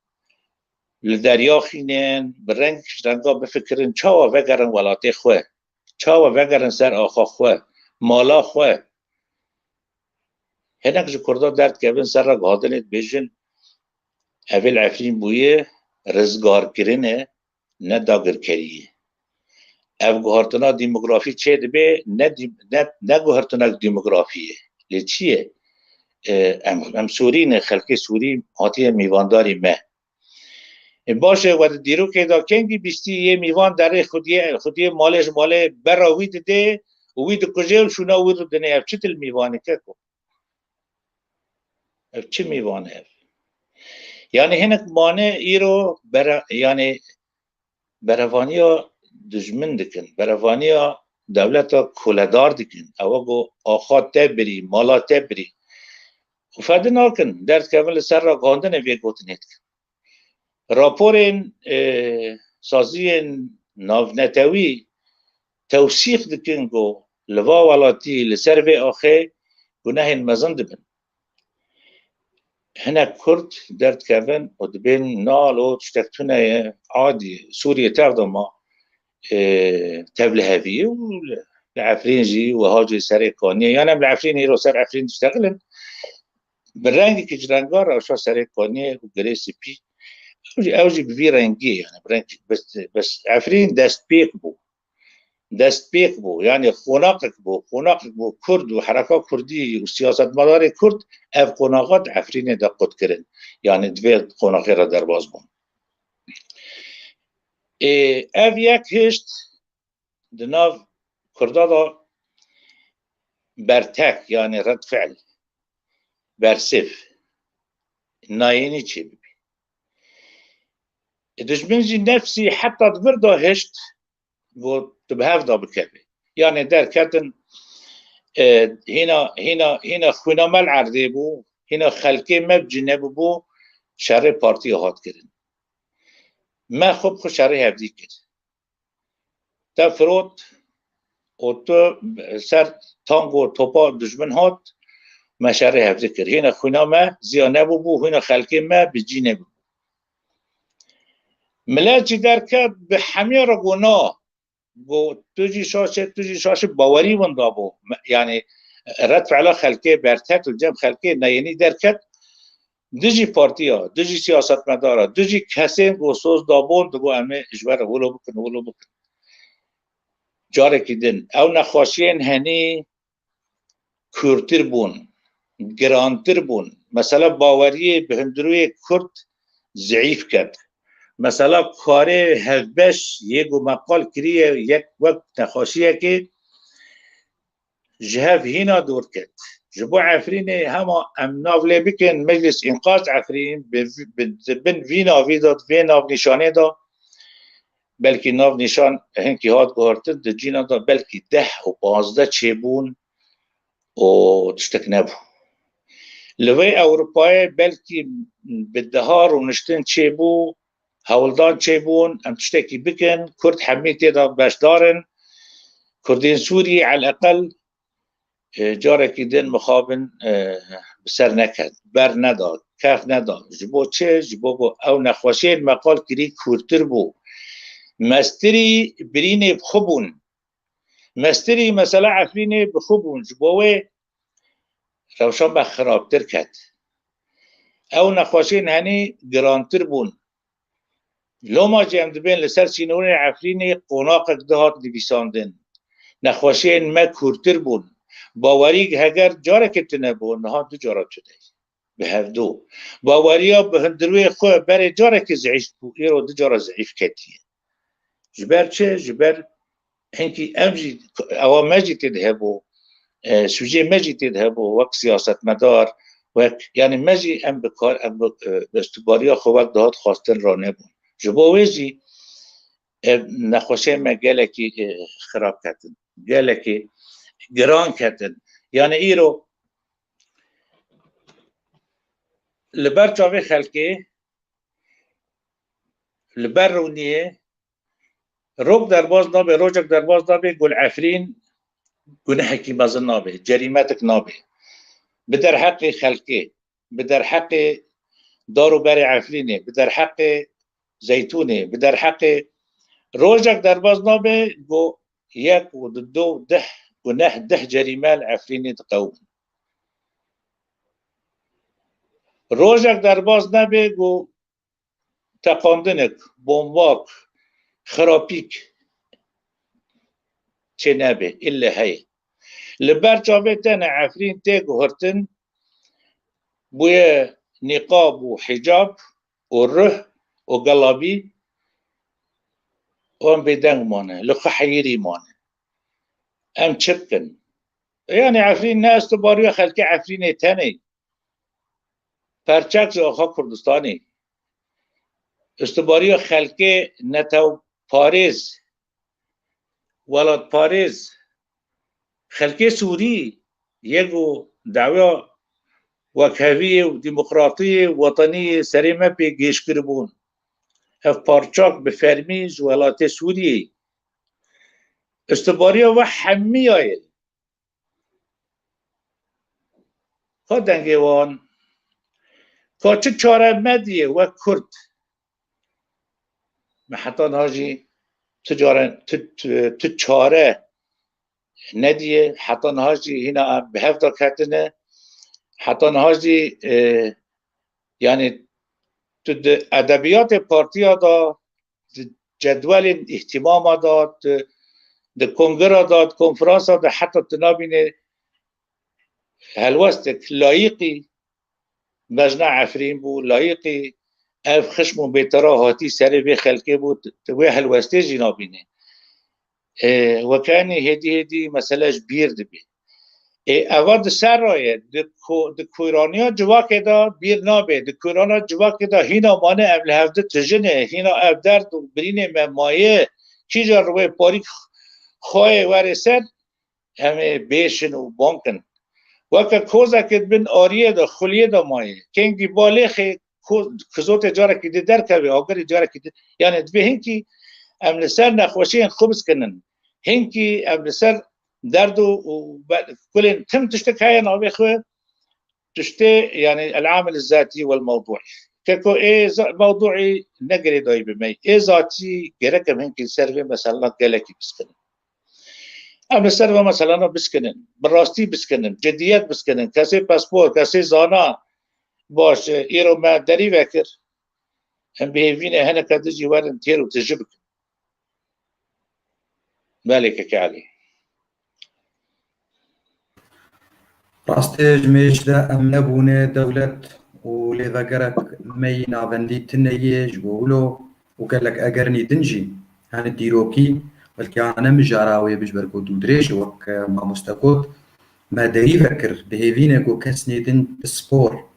لدریا خینن برنگ کجرنگا بفکرن چاوا وگرن ولاته خواه چاوا وگرن سر آخا خواه مالا خواه هنک جو کردات درد کبن سر را گادنت بیشن اول عفرین بویه رزگار کرنه نه داگر کریه او گوهرتنا دیموگرافی چه دبه نه گوهرتنا دیموگرافیه لی چیه ام سوری نه خلق سوری هاتی میوانداری مه باشه و دیرو که دا کنگی بیستی یه میوان در خودیه مالش ماله برا وید ده وید کجه و شونا وید رو دنه اف چه تل میوانه که کن اف چه میوانه اف یعنی هنک مانه ای رو یعنی بروانیا دجمن دکن بروانیا دولتا کولدار دکن او گو آخا تبری مالا تبری و فده ناکن درد کامل سر را گاندن وی گوتنید کن راپورین سازی ناونتوی توسیق دکن گو لوا ولاتی لسر وی آخه گناه مزن دبن هنک کرد درد کامل و دبین نالو تشتکتونه عادی سوریه تردو ما تبلهوی و العفرين جي وهاجي سر كونية يعني العفرين هيرو سر عفرين تشتغلن بالرنج كجرانجار او شو سر كونية وجريسي بي اوجي بفي رنجي يعني برنج بس عفرين دست بيك بو دست پیک بو یعنی خوناقک بو کرد و حرکا کردی و سیاست مدار کرد اف قناقات عفرین دا قد کرن یعنی دوی قناقی را در باز بون اف یک هشت دناف کردا دا برتک یعنی رد فعل برسف ناینی چی ببی دشمن جی نفسی حتی دور دا هشت و تبهف دا بکبی یعنی در کتن هنا خونا مل عرضه بو هنا خلقه مبجنه بو شر پارتی هات کردن ما خوب شر هفدی کرد تا فرود و تو سر تانگ و توپا دشمن هات ما شر هفدی کرد هنا خونا ما زیانه بو هنا خلقه ما بجینه بو ملاجی در کد به همه را گناه بو توجی شاشه باوری وندا بو یعنی رد فعلا خلقه برتت و جمع خلقه نیانی درکت دجی پارتیا دجی سیاست مدارا دجی کسی گوسوز دابون دگو همه اجبار ولو بکن جاره که دن او نخواشین هنی کورتر بون گرانتر بون مثلا باوری به هندروی کرد ضعیف کرد مثلا کاره هفبش یک مقال کریه یک وقت نخواشیه که جهاف هینا دور کرد جبو عفرین هما امناف لی بکن مجلس انقاذ عفرین بن وی ناوی داد وی ناو نشانه دا بلکه ناو نشان هنکی هات گهارتن دا جینا دا بلکه 10 و 15 چه بون و تشتک نبو لوی اوروپای بلکه بدهار و نشتن چه بو هولدان چه بون ام تشتکی بکن کرد حمیتی دا باش دارن کردین سوری على الاقل جاره که دن مخابن بسر نکد بر نداد کف نداد جبو چه جبو بو او نخواشین مقال کری کورتر بو مستری برین بخوبون مستری مثلا عفرین بخوبون جبوه روشان به خرابتر کد او نخواشین هنی گرانتر بون لو ما جیم دبین لسر سینون عفرین قناق دهات نویساندن نخواشین ما کورتر بون باوری هگر جاره که تنبون ها دو جارات شده به هفدو باوری ها به هندروی خواه بره جاره که ضعیف بو ایرو دو جاره ضعیف کتیه جبر چه؟ جبر هنکی امجی اوا مجی تدهبو سوژه مجی تدهبو وقت سیاست مدار وقت یعنی مجی ام بکار ام بستباری ها خواه وقت دهات خواستن را نبون جبا ویجی نخوشه ما گله که خراب کتن گله که گران کتن یعنی ایرو لبر چاوی خلقه لبر رونیه روک در باز نابه روجک در باز نابه گل عفرین گناه کی بازن نابه جریمتک نابه بدر حق خلقه بدر حق دارو بر عفرینه بدر حق زیتونه بدر حق روجک در باز نابه گو یک و دو ده گناه 10 جریمه عفرینه تقوم روجک در باز نابه گو تقاندنک بومواک خرابیک چه نبه الا هی لبر جابه تن عفرین تیگو هرتن بوی نقاب و حجاب و ره و قلابی و ام بدنگ مانه لخو حیری مانه ام چپکن یعنی عفرین نه استباری خلقی عفرین تنی پرچک آخا کردستانی استباری خلقی نتو پاریز ولاد پاریز خلقی سوری یکو دعوی وکهوی و دموکراتی وطنی سریمه پی گیش کربون اف پارچاک بفرمیز ولات سوری استباری و حمی آید خود دنگیوان که چه چاره مدیه و کرد محطان هاجی تو چاره ندیه حطان هاجی هنا به هفته کتنه حطان هاجی یعنی تو ادبیات پارتی دا جدول اهتمام داد ده کنگره داد کنفرانسا ده حتی تنابینه هلوستك لایقی مجنع عفرین بو لایقی اف خشم بيترا هاتي سري بي خلقي بو توي هلوستي جنابينه وكان هدي مسألة كبير دبي اواد سرایه د کویرانیا جواک دا بیر نابه د کویرانا جواک دا هینا مانه ام لحفظه تجنه هینا ام درد و برینه ممایه چی جا روی پاریک خواه ورسد همه بیشن و بانکن وکا کوزا کد بین آریه دا خلیه دا مایه کنگ دی بالخ کزوت جاره که در کبه آگر جاره که یعنی دبی هنکی ام لسر نخوشی خوبس کنن هنکی ام لسر درد وكل تم تشتكي نوبي خو تشتي يعني العامل الذاتي والموضوعي كيكو ايه موضوعي نقري داي بمي ايه ذاتي جركم هنك سيرفي مثلا قالكي بسكنن ام السيرفي مثلا بسكنن براستي بسكنن جديات بسكنن كاسي باسبور كاسي زانا باش ايرو ما دري فكر ام بيهفين هنا كدجي وارن تيرو تجبك مالك كعلي راستي جميش دا ام نبونه دولت ولذا قرك مي نافندي تنيج بولو وقال لك اقرني دنجي هان الديروكي بلكي انا مجاراوي بجبركو دودريش وك ما مستقود ما داري فكر دهيفينكو كسني دن سبور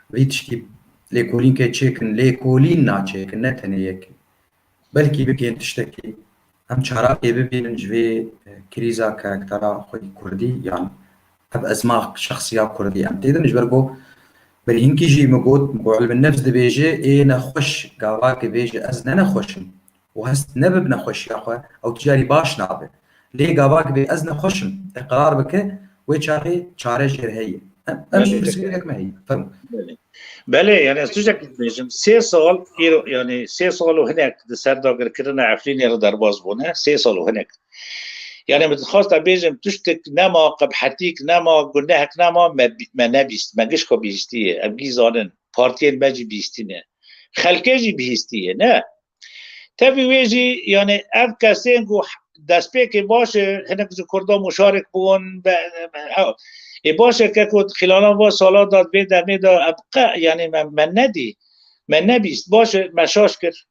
بيتشكي ليكولين كي تشيكن ليكولين نا تشيكن نتنيك بلكي بكين تشتكي هم شعراقي ببين جوي كريزا كاركترا خوي كردي يعني هب أزماق شخصية كردية أم تيدا نجبركو بل هنكي جي مقود علم النفس دي بيجي إيه نخوش قاواك بيجي أزنا نخوشم وهست نبب نخوش يا أخوة أو تجاري باش نابه ليه قاواك بي أزنا خوشم إقرار بك ويشاقي شارع جير هي أمشي برسكيلك ما هي فهم بله يعني استوجك بيجم 3 سال يعني 3 سال وهناك سر داگر كرنا عفرين يرى درباز بونه 3 سال وهناك يعني متخاص بيجم تشتك نما قبحتيك نما جناحك نما ما نبيست ما جيش كو بيستيه ابجي زانن بارتين باجي بيستينه خلقجي بيستيه نه تبي ويجي يعني اب كاسينغو دسبيك باشه هناك كردا مشارك بون باشه ككو خلال با سالا داد بين در ميدا ابقى يعني من ندي من نبيست باشه مشاش كر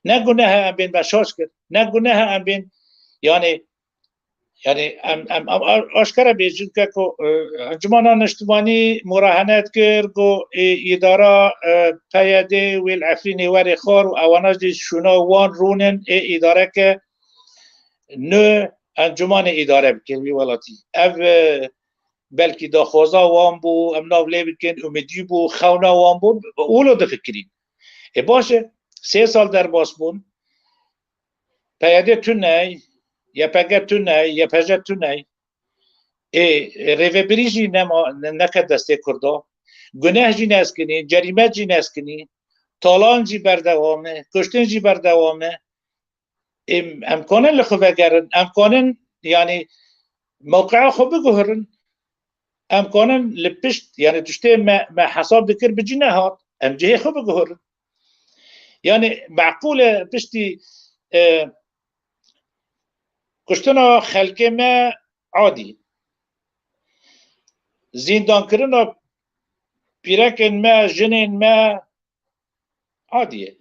نه گناه ام بين مشاش كر نه گناه ام بين يعني ام آشکار بیشتر که انجمن اجتماعی مراهنت کرد و اداره پیاده ویل عفرین وری خار و آوانج شونا وان رونن اداره که نه انجمن اداره بکنی ولاتی اف بلکه داخوزا وان بو ام ناوله بکن امیدی بو خونا وان بو اولو دفکرین باشه 3 سال در باس بون پیاده تو نه یا پگه تو نه یا پجه تو نه ریوبریجی نکد دسته کرده گناه جی نسکنی جریمت جی نسکنی طالان جی بردوامه کشتن جی بردوامه امکانن لخو بگرن امکانن یعنی موقع خو بگهرن امکانن لپشت یعنی تشته ما حساب دکر بجی نهاد ام جهه خو بگهرن یعنی معقوله پشتی کشتنا خلق ما عادی زندان کرنا پیرکن ما جنین ما عادیه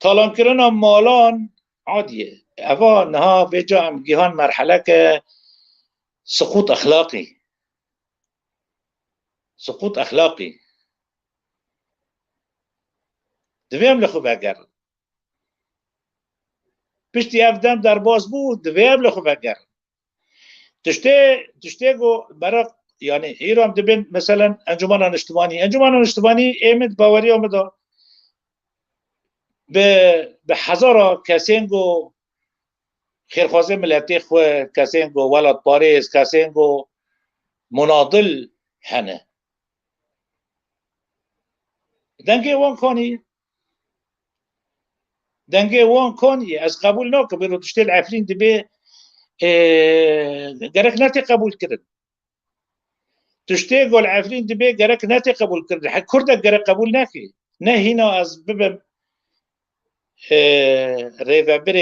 طالان کرنا مالان عادیه اوا نها بجا هم گیهان مرحله که سقوط اخلاقی دویم لخو بگر پشتی افدم در باز بود دویم لخو بگر تشته گو برای يعني ایران دبن مثلا انجمن اجتماعی ایمد باوری آمده به هزارا کسینگو خیرخوازه ملتی خو کسینگو ولاد پاریس کسینگو مناضل هنه دنگه وان کانی از قبول ناکه برو تشته العفرین دبه گرک نتی قبول کرد تشتي قول عفرين دبي جرك ناتي قبول كرد كرد جرك قبول ناكي نه هنا از ببم ریوبر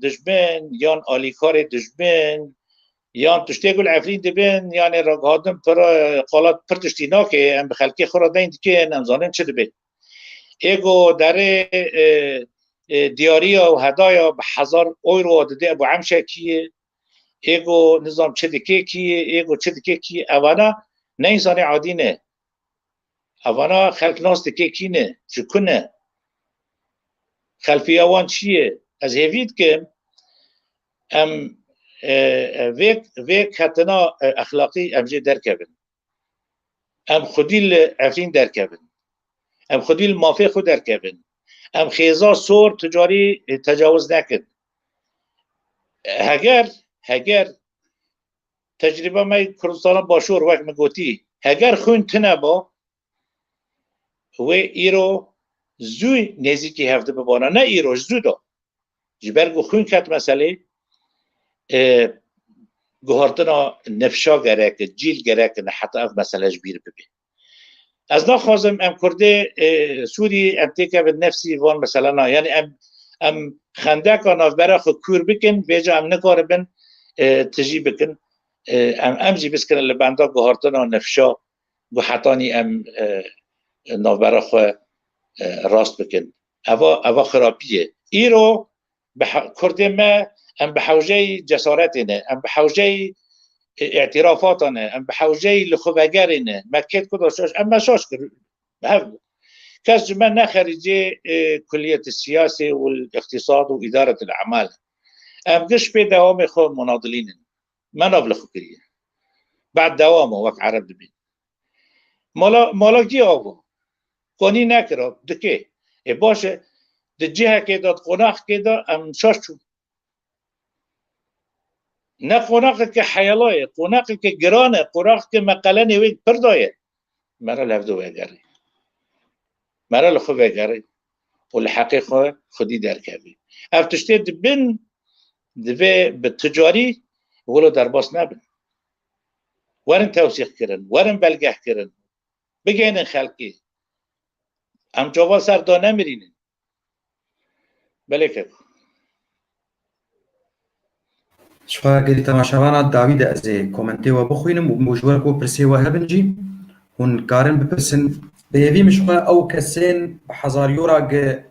دجمن یان آلیکار دجمن یان تشتی گل عفرین دبن یعنی رگادم پر قالات پر تشتی ناکه ام بخلکی خورده که نمزانن چه دبن ایگو در دیاریا و هدایا به 1000 اورو داده ابو عمشه کیه ایگو نظام چه دکه کیه ایگو چه دکه کیه اوانا نه انسان عادی نه اوانا خلق ناس دکه کی نه چکنه خلفی اوان چیه از هیوید که ام ویک هتنا اخلاقی امجه درکبن ام خودی عفرین درکبن ام خودی المافی خود درکبن ام خیزا سور تجاری تجاوز نکد هگر تجربه ما کردستان باشور وقت مگوتی هگر خون تنه با و ایرو زوی نزدیکی هفته ببانه نه ایرو زودا جبرگو خون کت مسئله گوهرتنا نفشا گره که جیل گره که نه حتی اف مسئله جبیر ببین از نخوازم ام کرده سوری ام تیکه به نفسی وان مثلا نه یعنی ام خنده کن برای خود کور بکن بیجا ام نکاره بن تجی بکن ام جی بس کنن لبنده گوهرتنا نفشا گو حتانی ام برای خود راست بکن اوا خرابیه ایرو کرده ما ام بحوجه جسارتنه ام بحوجه اعترافاتنا ام بحوجه لخوبگرنه مکت کداشاش اما شاش کرد کس جمع نخرجه کلیت السیاسه والاقتصاد و اداره الاعمال ام قش به دوام خو مناضلين ما نبلخ كريه بعد دوامه وقت عرب دبين مالا جي آبو قانی نکرا دکه باشه دجه که داد قناق که داد ام شاش چون نه قناق که حیالای قناق که گرانه قناق که مقاله نوید پردایه مرا لفظو بگری مرا لخو بگری و لحقیقه خودی درکبی افتشتی دبن دبه بتجاری ولو درباس نبن ورن توسیق کرن ورن بلگه کرن بگینن خلقی ام جواب سر دا نمیرینن بله که شخصا قدی تماشاوانا داوید از کومنتی و بخوینم و موجود کو پرسی و هبنجی هون کارن بپرسن بیوی مشخصا او کسین بحزار یورا گ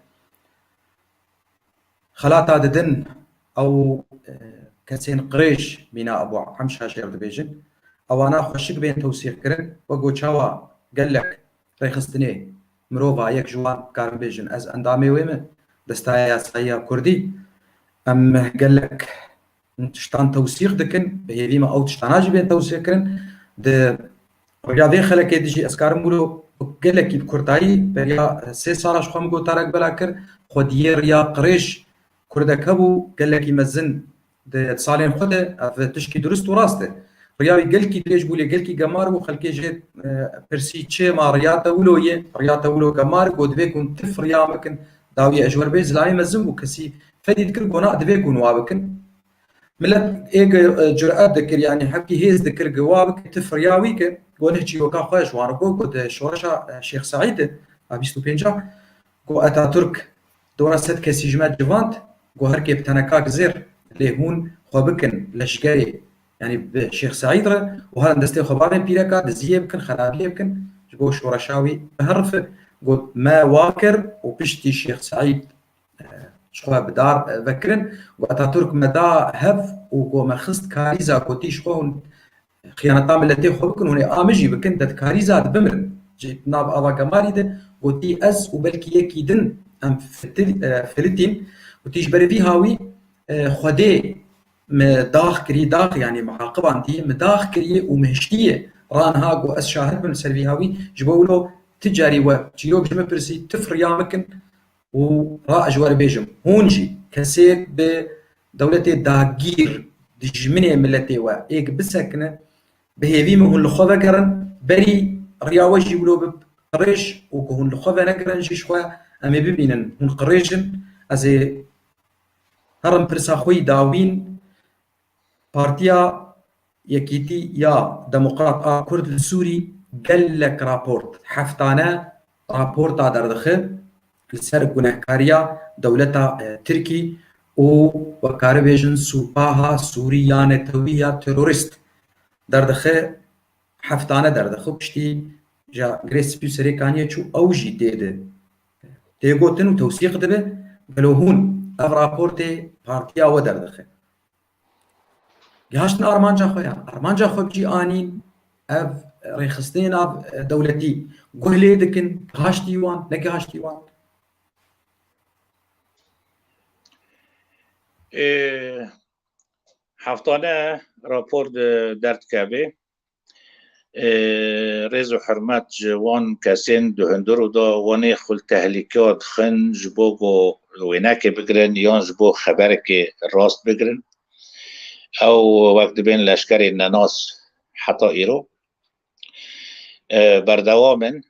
خلاطا ددن او کسین قریش بینا ابو عمشا شیر دبیجن اوانا خوشک بین توسیق کرن و گو چاوا قلک ریخستنی مروفا یک جوان کارن بیجن از اندامي ويمه دستايا سايا كردي ام قالك تشتان توثيق دكن بهذه ما او تشتاناجي بين توثيق كرن د رياضي خلك ديجي اسكار مولو قالك بكرداي بريا 3 سال شخم جو تارك بلاكر خدير يا قريش كردكبو قالك يمزن د صالين خده تشكي درست وراسته رياضي قالك ليش بولي قالك جمار وخلكي جيت برسي تشي ما رياضه ولو جمار قد بيكون تفريا ممكن داوي اجور بيز لا يمزن وكسي فدي ذكر قناع دبيكون وابكن ملت ايجا جرأت ذكر يعني حكي هيز ذكر جوابك تفرياوي ك قونه شيء وكا خوش وانا قد شورشا شيخ سعيد ابيستو بينجا قو اتاتورك دورا ست كسي جماعة جوانت قو هركي بتنكاك زير اللي هون خوابكن لشقاري يعني بشيخ سعيد را وهذا دستي خبابين بيركا دزيه بكن خرابيه بكن قو شورشاوي بهرف قو ما واكر وبشتي شيخ سعيد شخوا بدار ذكرن واتاتورك مدى هف وقو مرخصت كاريزا كوتي شخون خيانتام التي خوبكن هوني آمجي بكن داد كاريزا بمرن جيت ناب آبا قماري ده وتي أز وبلكي يكي دن أم فلتين وتيش بريفي هاوي خدي مداخ كري داخ يعني معاقبة انتي مداخ كري ومهشتية ران هاقو أز شاهد بن سلفي هاوي جبولو تجاري وجيوك جمع برسي تفر يامكن وراء جوار بيجم هونجي كسيك بدولة داغير دجمني ملتي وايك بسكنة بهيفي مهون لخوة كرن بري رياوجي ولو بقريش وكهون لخوة نكرن جي شوى امي ببينن هون قريشن ازي هرم برساخوي داوين بارتيا يكيتي يا ديمقراط كرد السوري قال لك رابورت حفتانا رابورت دردخه لسر گناهکاریا دولتا ترکی و وکاره بیجن سوپاها سوریه نتویه تروریست دردخه هفتانه دردخه پشتی جا گریس پیو سریکانیه چو اوجی دیده تيغوتن وتوثيق دبه قالوا هون اف رابورتي بارتيا ودردخه جهاشتن ارمانجا خويا ارمانجا خو بجي انين اف ريخستين اف دولتي قهلي دكن غاشتي وان نقاشتي وان هفتانه راپور درد کبه رز و حرمت جوان کسین دهندرو دا وانی خل تهلیکات خن جبوگو وینک بگرن یا جبو خبر که راست بگرن او وقت بین لشکر نناس حتی ایرو بردوامن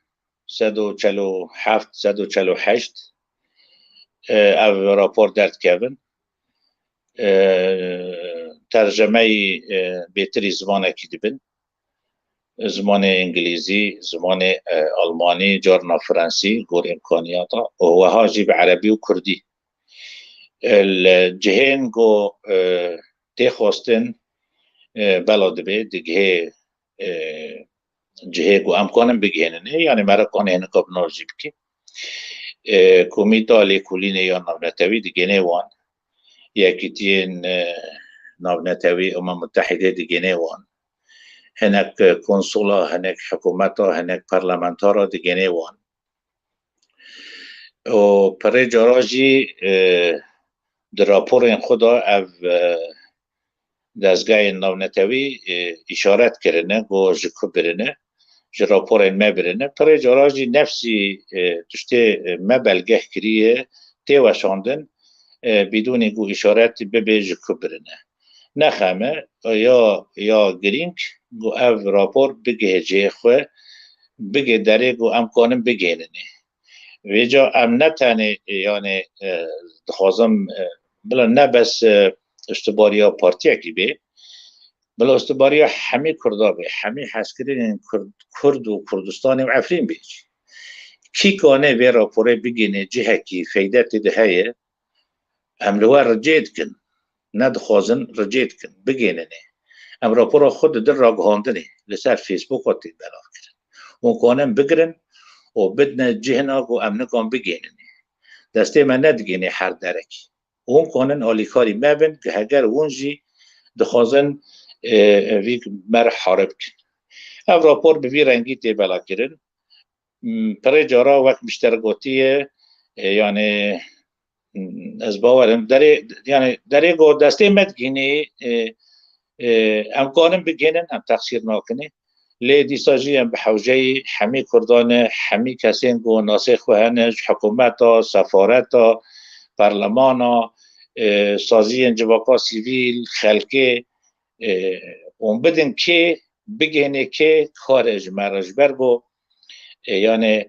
147 148 او راپور درد کبن ترجمه بهتری زمانه کی دبن زمان انگلیزی زمان آلمانی جارنا فرانسی گور امکانیاتا و هاجی به عربی و کردی الجهین گو تخواستن بلاد به دیگه جهه گو امکانم بگهننه یعنی مرا کانه هنکاب نارجی بکی کومیتا لیکولینه یا نونتوی دیگه نیوان یکی تین نونتوی متحده دیگه نیوان هنک کنسولا هنک حکومتا هنک پارلمانتارا دیگه نیوان و پر جاراجی در راپور این خدا او دستگاه نونتوی اشارت کرنه گو جکو برنه جه راپور این مبرنه پر جاراجی نفسی تشته مبلگه کریه تیوشاندن بدون گو اشارت ببه جکو برنه نخمه یا گرینگ گو او راپور بگه جه خواه بگه داره گو امکانم بگهننه ویجا ام نتانه یعنی دخوازم بلا نه بس اشتباریا پارتیا کی به بلا اشتباریا همه کردا به همه حسکرین کرد و کردستان و عفرین بیج کی کانه وی راپوره بگینه جهه کی فیدت ده املوه رجید کن ندخوازن رجید کن بگینه نه ام راپور خود در راگهاندنه لسر فیسبوک و تید بلاف کرن اون کانم بگرن و بدن جهنا و امنکان بگینه دسته من ندگینه هر درک اون کانن آلیکاری مبن که اگر اونجی دخوازن وی مر حارب کن او راپور به وی رنگی تی بلا کرن پر جارا وقت مشترکاتیه یعنی از باورم یعنی داره گو دسته مدگینه امکانم بگینن ام تقصیر ناکنه لی دیساجی ام بحوجه همه کردان همه کسین گو ناسخ و هنج حکومتا سفارتا پارلمانا سازی انجباقا سیویل خلقه اون بدن که بگینه که کارج مرج برگو یعنی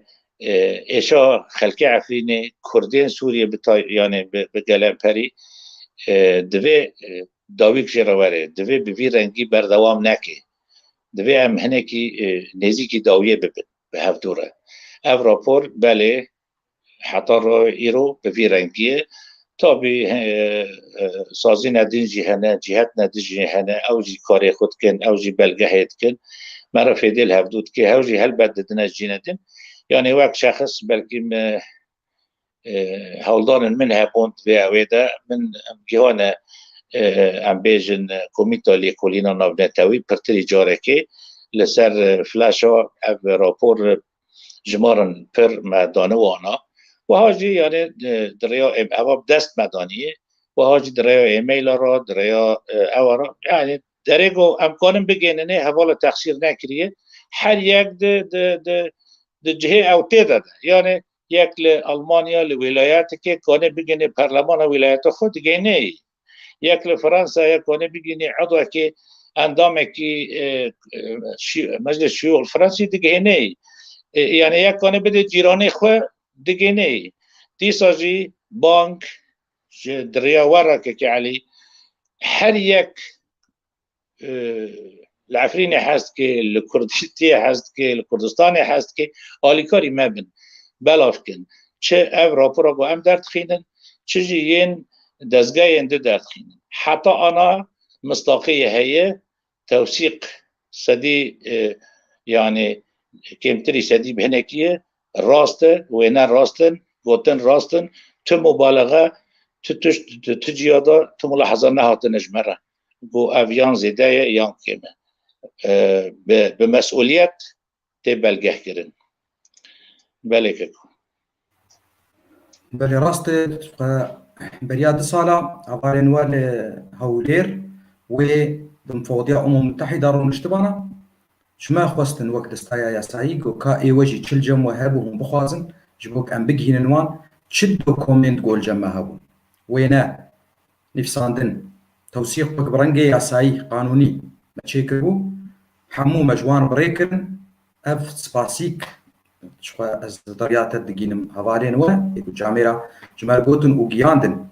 ایشا خلقه عفرین کردین سوریه یعنی به گلمپری دوی داویک جراوره دوی بوی رنگی بردوام نکه دوی هم هنه که نزی که داویه ببین به هف دوره او راپور بله حتی را ایرو بوی رنگیه تا به سازی ندین جهنه جهت ندین جهنه او جی کاری خود کن او جی بلگهید کن مرا فیدل هفدود که او جی هل بد ددن از جیندین یعنی وقت شخص بلکه هولدان من هبوند و اویده من گیهانه ام بیجن کمیتا لیکولینا نابنتاوی پرتری جاره که لسر فلاشا او راپور جمارن پر مدانه وانا و هاجی یعنی دریا اواب دست مدانیه و هاجی دریا ایمیل را دریا او را یعنی درگو امکانم بگیننه حوال تقصیر نکریه هر یک ده جهه او تیده یعنی یک لالمانیا لولایت که کانه بگینه پارلمان ولایت خود گینه یک لفرانسا یک کانه بگینه عضو که اندامه که مجلس شیوخ فرانسی دیگه نه یعنی یک کانه بده جیرانی خو دیگه نه دیساجی بانک دریا ورکه که علی هر یک العفرینی هست که لکردisتی هست که لکردستانی هست که آلیکاری مبن بلاف کن چه اف راپورا گو ام دردخینن چه جیین دزگاین ده دردخینن حتی آنا مصداقیه هیه توثیق سدی يعني كمتري سدي بهنكيه راسته وين راستن قوتن راستن مبالغه تجيادا ملاحظه نهات نجمره بو افيان زدايه يان كيما بمسؤوليات تبلغه كرن بالك بلي راست برياد صالة عبارة نوال هولير و بمفوضية متحدة رون اشتبانا شما خواستن وقت استايا ياسايق وكا اي وجي تشل جم وهابوهم بخوازن جبوك ام بقهين نوان تشدو كومنت قول جم هابون وينا نفساندن توثيق برنجي ياساي قانوني ما تشيكرو حمو مجوان بريكن اف سباسيك شو از دريات دقينم هوالين ولا يقول جاميرا جمال قوتن وقياندن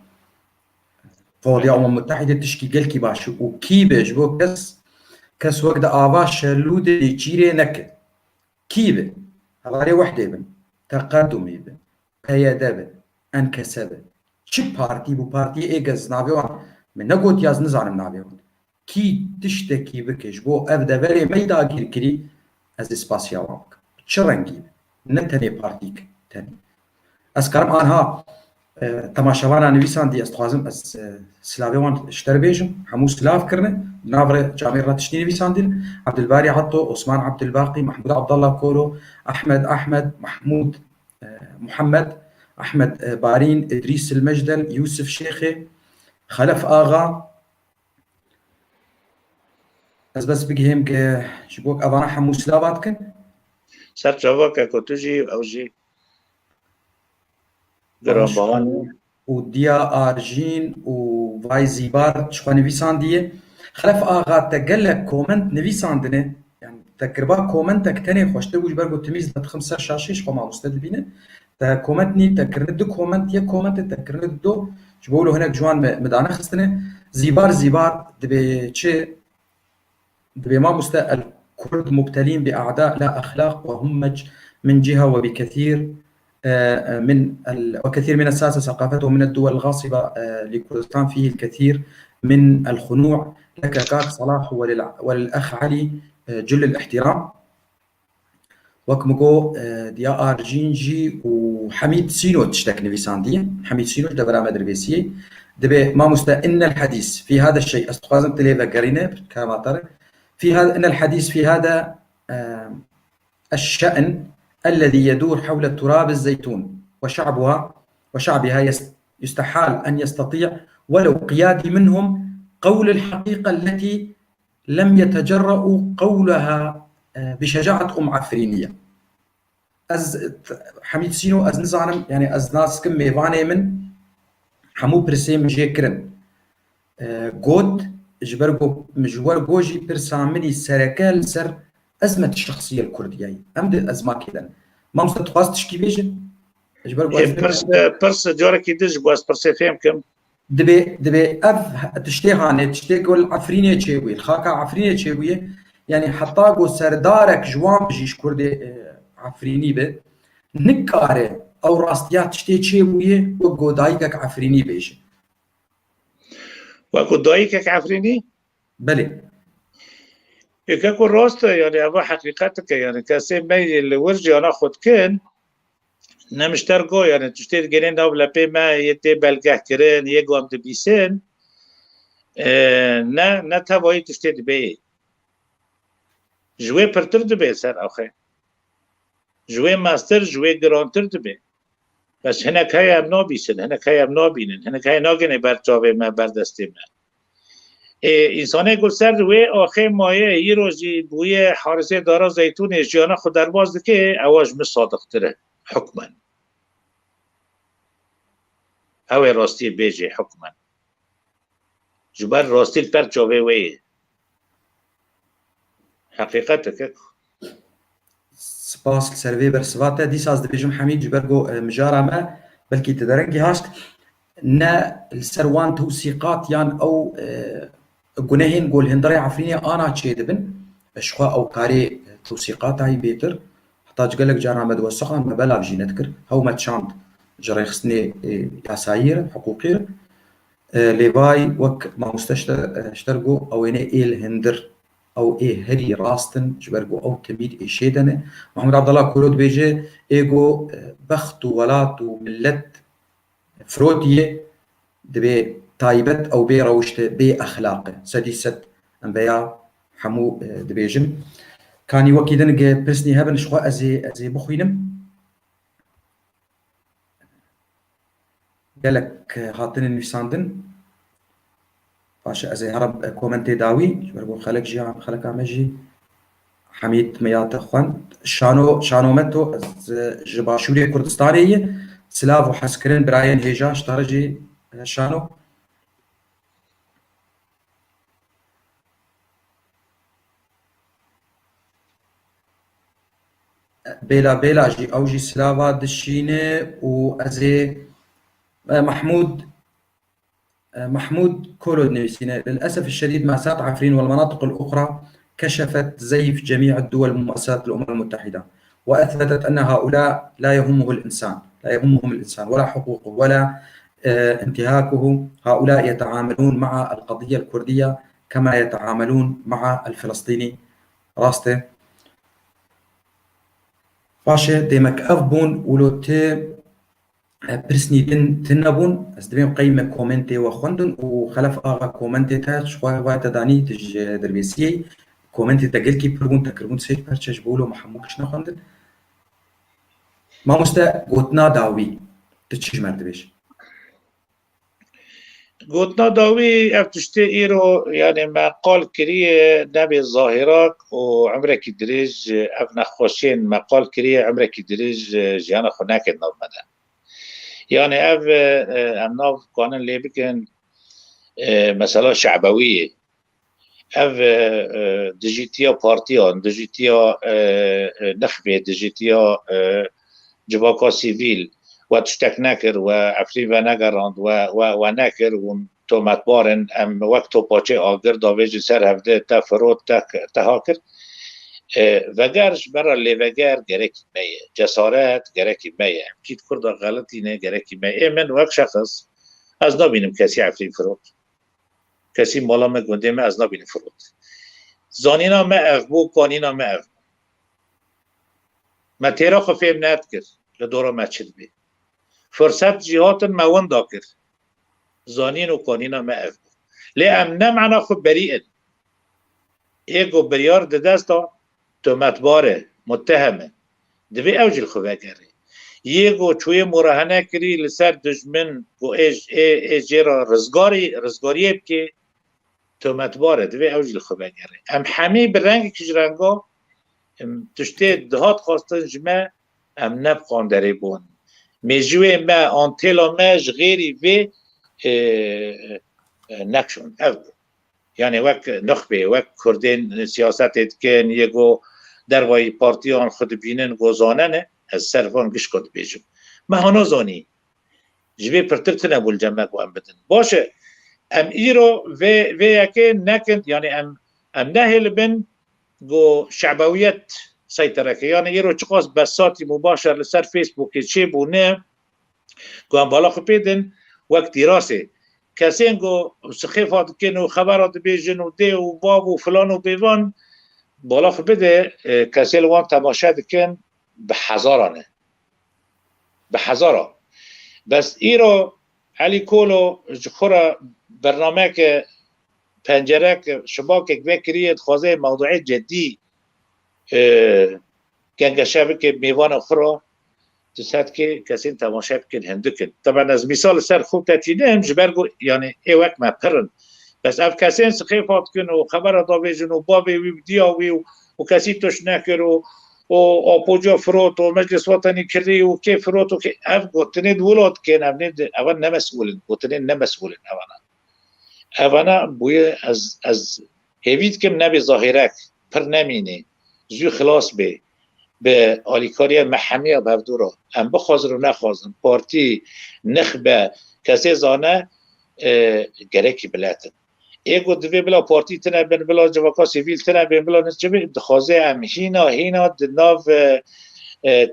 فوضي متحدة تشكي قلكي باشو وكي بيجبو كس وقت آواش شلود يجيري نك كيبه هغاري وحده بن تقدمي بن قيادة بن انكسبه چه بارتي بو بارتي ايجاز نابيوان من نقوت ياز نزانم نابيوان كي تشتكي بكش بو ابدا بري ميدا گير كري از اسباسيا وانك چه رنگي نتني بارتيك تاني اسكرم آنها تماشاوانا نویسان دی استخوازم از سلاویوان اشتر بیجم همو سلاف کرنه نافر جامعه راتشتي نویسان دین عبدالباري عطو عثمان عبدالباقي محمود عبدالله كولو احمد محمود محمد احمد بارين ادريس المجدل يوسف شيخي خلف آغا از بس بگیم که شبوك اوانا همو سلافات کن سر جواك اكو تجي او جي وديا ارجين وفاي زيبار شخوا نويسان دي خلف آغا تقلق كومنت نويسان دنه يعني تقربا كومنتك تاني خوشته وش برغو تميز خمسة شاشيش خو ما مستدل بينه تا كومنتني تكرن دو كومنت يا كومنت تكرن دو جبولو هناك جوان مدانا خستنه زيبار دبي چه دبي ما مستقل كرد مبتلين بأعداء لا أخلاق وهمج من جهة وبكثير وكثير من الساسة ثقافته من الدول الغاصبة لكردستان فيه الكثير من الخنوع لك كاك صلاح وللأخ علي جل الاحترام وكمجو ديا ارجينجي وحميد سينو تشتكني في ساندية حميد سينو ده برامج دربيسية دبي ما إن الحديث في هذا الشيء استخدام تليفا قرينة كما ترى في هذا إن الحديث في هذا الشأن الذي يدور حول التراب الزيتون وشعبها يستحال أن يستطيع ولو قيادي منهم قول الحقيقة التي لم يتجرؤوا قولها بشجاعة عفرينية. از حميد سينو از نزانم يعني از ناس كم ميواني من حمو برسي مجيكرن قود جبرقو مجوار قوجي برسامني سركال سر أزمة الشخصية الكردية أمد أزمة كذا ما مستطخواست تشكي بيجن جبرقو برس جورك يدج بواس برسي فهم كم دبي تشتيهاني تشتيقول عفرينية تشيوي الخاكا عفرينية تشيوي يعني حطاقو سردارك جوان بجيش كردي عفريني به نكاره او راستيات تشتي تشيوي وقو دايقك عفريني بيجن وقو دايقك عفريني؟ بلي يكاكو راست يعني أبا حقيقتك يعني كاسي مي اللي ورجي أنا خود كن نمشترقو يعني تشتي تجنين داو بلا ما يتي بلقه كرين يقوم تبيسين نا تبايي تشتي تبي جوي برتر دبي سر أخي جوي ماستر جوي جرانتر دبي بس هناك هيا منو بيسن هناك هيا منو بينن هناك هيا ناقني برجاوه ما بردسته ما انسانه گل سر روی آخه مایه یه روزی بوی حارسه دارا زیتون جیانا خود در باز که اواج مصادق تره حکما اوه راستی بیجه حکما جبر راستی پر جاوه ویه حقیقت سپاس سروی بر سواته دی ساز دبیجم حمید جبرگو مجارا ما بلکی تدرنگی هاشت نه السروان توثيقات يان او قناهين قول هندري عفريني انا تشيدبن اشخوا او قاري توثيقات هاي بيتر حتى قال لك جارنا مدوسخان ما بلا بجي نذكر هو ما تشاند جري خصني ياساير حقوقي ليفاي وك ما اشترقوا او ايه هندر او ايه هري راستن جبرقوا او تميد شيدنه محمد عبد الله كولود بيجي ايجو بختو ولاتو ملت فروتيه دبي تايبت او بي روشت بي اخلاقه سديست انبيا حمو دبيجن كاني وكيدن برسني هبن شخوا ازي بخوينم قالك هاتن النفساندن باشا ازي هرب كومنتي داوي برغو خلق جي عم خلق عمجي حميد ميات اخوان شانو متو جباشوري كردستاني سلاف وحسكرين براين هيجا اشترجي شانو بيلا جي او جي سلافا دشينه وازي محمود كولود نيسينا للأسف الشديد مأساة عفرين والمناطق الأخرى كشفت زيف جميع الدول ومؤسسات الأمم المتحدة وأثبتت أن هؤلاء لا يهمهم الإنسان ولا حقوقه ولا انتهاكه. هؤلاء يتعاملون مع القضية الكردية كما يتعاملون مع الفلسطيني راسته باشا ديمك أفبون ولوتي برسني تنبون استبين قيمة كومنتي وخوندن وخلف آغا كومنتي تاج وايتا داني تج دربيسي كومنتي تقلكي برغون تكربون سيج برشش بولو محموكش نخوندن ما مستا قوتنا داوي تتشيش مردبش قوتنا داوي افتشتي ايرو يعني ما قال كريه نبي الظاهرات وعمرك دريج ابن خوشين ما قال كريه عمرك دريج جيانا خناك النظمة يعني الناف قانون اللي بكن مسألة شعبوية ديجيتيا بارتيان ديجيتيا نخبة ديجيتيا جباكا سيفيل وتشتك ناكر وعفرين ونقرند وناكر وتومات بارن ام وقتو باچه آگر داویج سر هفته تا فرود تا هاکر وگرش برا لیوگر گرکی میه جسارت گرکی میه کیت کرده غلطی نه گرکی میه من وقت شخص از نبینم کسی عفرین فرود کسی مالا مگنده من از نبینم فرود زانینا ما افبو قانینا ما افبو ما تیرا خفیم ند کرد لدورا مسجد بی فرصت جهات موان دا کرد زانین و قانینا ما افبو لی ام نمعنا خب بریئن ایگو بریار دستا تومت باره متهمه دوی اوجل خواه گره یگو چوی مراهنه کری لسر دجمن گو ایجیرا رزگاری بکی تومت باره دوی اوجل خواه گره ام همه برنگ کجرنگا تشتی دهات خواستن جمع ام نبقان داره بون میجوی ما آنتیلا ماج غیری وی نکشون يعني وك نخبه وك كردين سياسات كان يجو دروي بارتيان خد بينن غوزاننه از سرفان گش کد بیجم ما هنو زانی جبه پرترتنه بول جمعك و ام بدن باشه ام ایرو و یکی نکند يعني ام نهل بن گو شعبویت سيطره که يعني ایرو چقاس بساتی مباشر لسر فيسبوك چه بونه گو ام بالا خو پیدن وقت دراسه کسین گو سخیفات کنو خبرات بیجن و ده و باب و فلان و بیوان بالا خو بده کسی لوان تماشا دکن به هزارانه به هزارا بس ایرو علی کولو جخورا برنامه که پنجره که شباک بکریت خوازه موضوعی جدی گنگشه که میوان خورا تسات که کسی تماشا بکن هندکن طبعا از مثال سر خوب تتینه جبرگو يعني ای وقت ما پرن بس اف کسی سخیفات کن و خبر داویجن و بابی وی دیاوی و کسی توش نکر و آپوجا فروت و مجلس وطنی کردی و که فروت و که اف گوتنه دولات کن اول نمسئولن گوتنه نمسئولن اوانا بوی از هیوید کم نبی ظاهرک پر نمینه زیو خلاص به آلیکاری محمی بردورا ام بخوازن و نخوازن پارتی نخبه کسی زانه گرکی بلاتن ایگو دوی بلا پارتی تنه بین بلا جواکا سیویل تنه بین بلا نسجبه دخوازه ام هینا دناو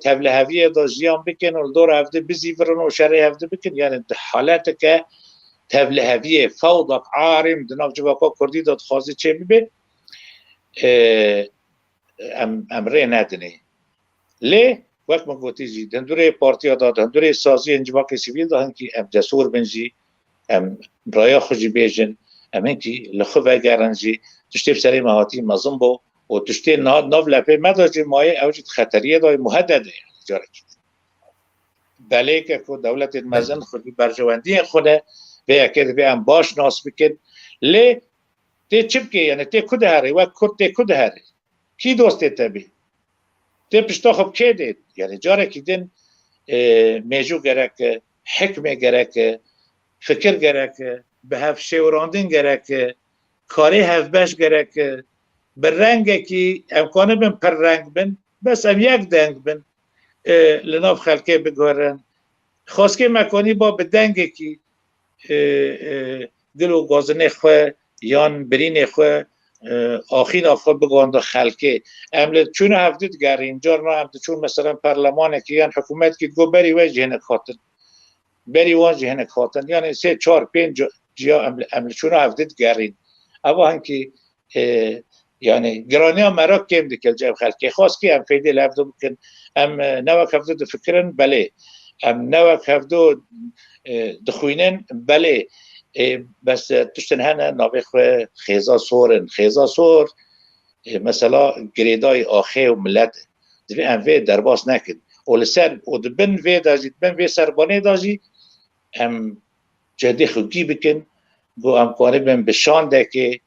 تبلهویه دا جیان بکن و دور هفته بزیورن و شرعی هفته بکن یعنی حالت که تبلهویه فوضق عارم دناف جواکا کردی داد خوازی چه ببه امره ندنه لی وقت من گوتی جی دندوره پارتیا دا دندوره سازی انجواک سیویل دا هنکی ام جسور بنجی ام برایا خوشی بیجن ام هنکی لخو وگرن جی تشتی بسری مهاتی مزم بو و تشتی ناو لپه مدا جی مایه اوجد خطریه دای مهدده جارکی بله که دولت مزن خودی برجواندی خوده و یکی به ام باش ناس بکن لی تی چپ که یعنی تی کده هره و کرد تی کده هره کی دوسته تبی تی پشتا خب که دید یعنی جارکی دین میجو گرک حکمه گرک فکر گرک به هف شوراندین گرک کاری هف بش گرک بر رنگه کی امکانه بین پر رنگ بین بس ام یک دنگ بین لناف خلقه بگورن خواست که مکانی با بدنگه کی دل و گازنه خواه یان برین خواه آخین آفخواه بگوانده خلقه املت چون هفته گر اینجا نه هم چون مثلا پارلمانه که یان حکومت که گو بری وی جهنک خاطن بری وان جهنک خاطن یعنی 3 4 5 جیا املت چون هفته گرین اما هنکی یعنی گرانی ها مراک کم دیکل جب خلقه خواست که هم فیده لفظو بکن ام نوک هفته دو فکرن بله ام نوک هفته دخوینن بله بس تشتن هنه نابخ خیزا سورن خیزا سور مثلا گریدای آخه و ملت دوی ام وی درباس نکن و لسر و دبن وی داجی دبن وی سربانه داجی ام جدی خوکی بکن گو ام کاری بین بشان ده که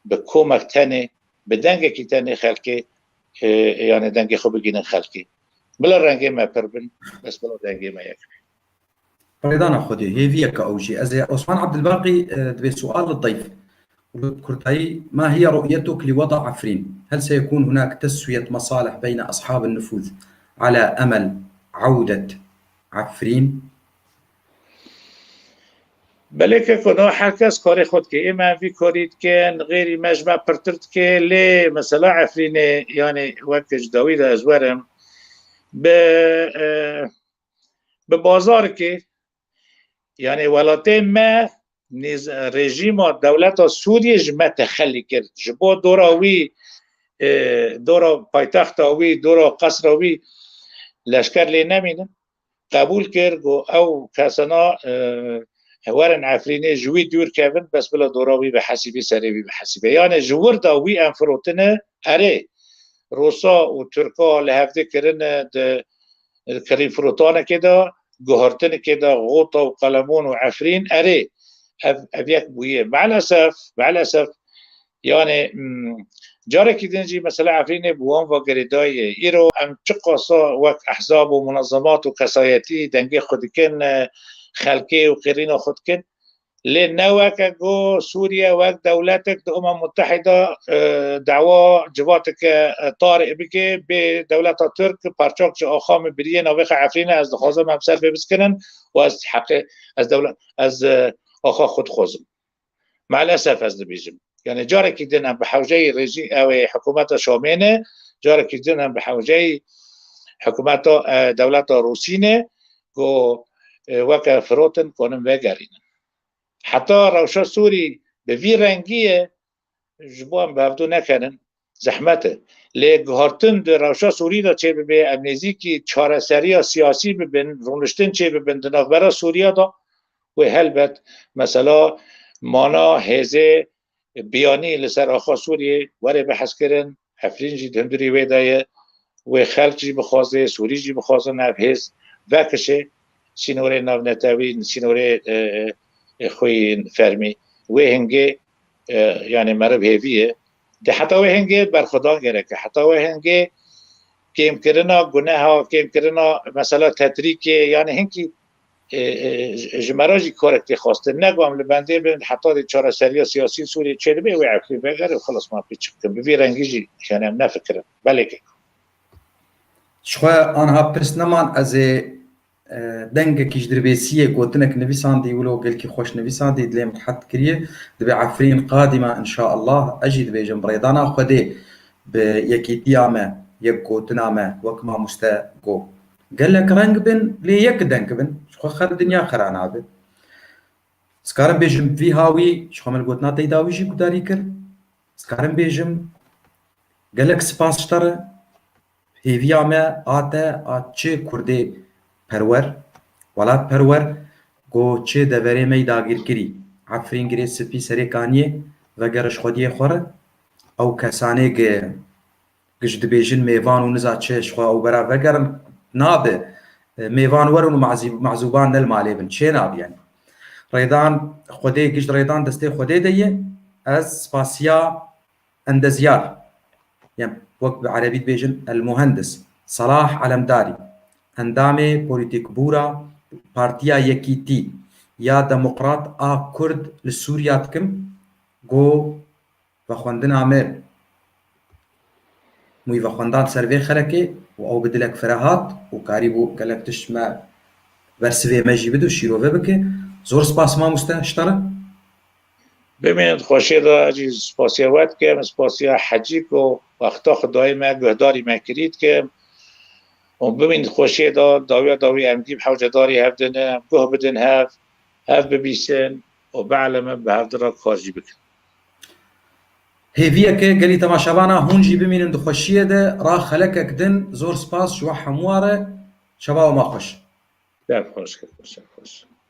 به کمک تنه به دنگه که تنه خلقه یعنی دنگه خوب بگینن خلقه بلا رنگه ما پر بین بس بلا دنگه ما یک رضانا خودي هي فيك أوجي أزي عثمان عبد الباقي دبي سؤال للضيف كرتاي ما هي رؤيتك لوضع عفرين؟ هل سيكون هناك تسوية مصالح بين أصحاب النفوذ على أمل عودة عفرين؟ بله که کنه هر کس کاری خود که ایمان وی کارید که غیری مجمع پرترد که لی مثلا عفرین یعنی وقت جداوی دا ازورم به بازار که یعنی ولاته ما رژیم دولت سوریه جمع تخلی کرد جبا دورا پایتخت آوی دورا قصر آوی لشکر لی نمینن قبول کرد او کسانا هوارن عفرینه جوی دور کردن بس بلا دوراوی به حسیبی سریوی به حسیبی یعنی جور داوی انفروتنه اره روسا و ترکا لحفظه کرن کری فروتانه که دا گهارتنه که دا غوطا و قلمون و عفرین اره اویک بویه معلصف یعنی جاره که دنجی مثلا عفرین بوان و گریدای ایرو ام چه قاسا وقت احزاب و منظمات و قصایتی دنگی خودکن خلقی و قرین خود کن لی نوکه گو سوریا وقت دولتک دا متحده دعوا جواتک طارق بکه به دولت ترک پرچاک چه آخام بریه نوخ عفرین از دخوازم همسر ببس کنن و از حق از دولت از آخا خود خوزم معلصف از دبیجم یعنی جاره که دنم به حوجه رژیم او حکومت شامینه جاره که دنم به حوجه حکومت دولت روسینه گو وکه فروتن کنم وگرینن حتی روشا سوری به وی رنگیه جبوان به هفتو نکنن زحمته لیک هارتن در روشا سوری دا چه ببه امنیزی که چاره سری سیاسی ببین رونشتن چه ببین دناف برا سوریا دا و هلبت مثلا مانا هزه بیانی لسر آخا سوری وره بحث کرن افرین جی دندوری ویدایه و خلق جی بخوازه سوری جی بخوازه نف هز وکشه سینوره ناو نتاوی سینوره خوی فرمی و هنگه یعنی مرب هیویه ده حتی و هنگه بر خدا گره که حتی و هنگه کم کرنا گناه ها کم کرنا مثلا تطریق یعنی هنگی جمراجی کارکتی خواسته نگوام لبنده بین حتی دی چاره سری سیاسی سوری چه بی و عقلی بگره خلاص ما پیچ کن بی رنگی جی یعنی هم نفکرم بله که شخوا آنها پرس نمان از دنگكيش دربيسية قوتنك نفيساندي ولو قلكي خوش نفيساندي دلي متحط كريه دبي عفرين قادمة إن شاء الله أجي دبي جنب ريضانا خدي بيكي ديامة یەک گوتنامە وەک مامۆستا گۆ gelek reng bin lê yek denk bin xwe xer dinya xera nabe skarim bêjim vî hawî ji xwe min gotina teyda wî jî gudarî kir skarim bêjim gelek spas ji te re hêviya me hate a çi Kurdê perwer welat perwer got çi deverê me dagîrkirî Efrîn girê spî serê kaniyê veger ji xwediyê xwe re ew kesanê ji dibêjin mêvan û niza çi ji xwe ew bera vegerin nabe mêvan werin û mezûban nel malê bin çê nabiyen rêdan Xwedê giş rêdan destê Xwedê de ye ez spasiya endezyar yani wek bi erebî dibêjin el muhendis Salah Alemdarî endamê polîtîkbûra Partiya Yekîtî ya Demokrat a Kurd li Sûriya dikim got vexwendina me موی و خواندان سر وی خلکی و او بدلک فراهات و کاری بو گلک تش ما ورسوی مجی بدو شیروه بکه زور سپاس ما مستشتره ببینید خوشی دا اجی سپاسیوات که سپاسیا حجی کو وقتا خدای ما گهداری ما کرید که و ببینید خوشی دا داوی امدیم حوجه داری هفدنه گه بدن هف ببیسن و بعلمه به هفدرا کارجی بکن هێڤیەکە گەلی تەماشەبانە هونجی ببینن دخۆشیە دە ڕا خەلەکەک دن زۆر سپاس شوە هەموارە شەباوە ماخۆش خوش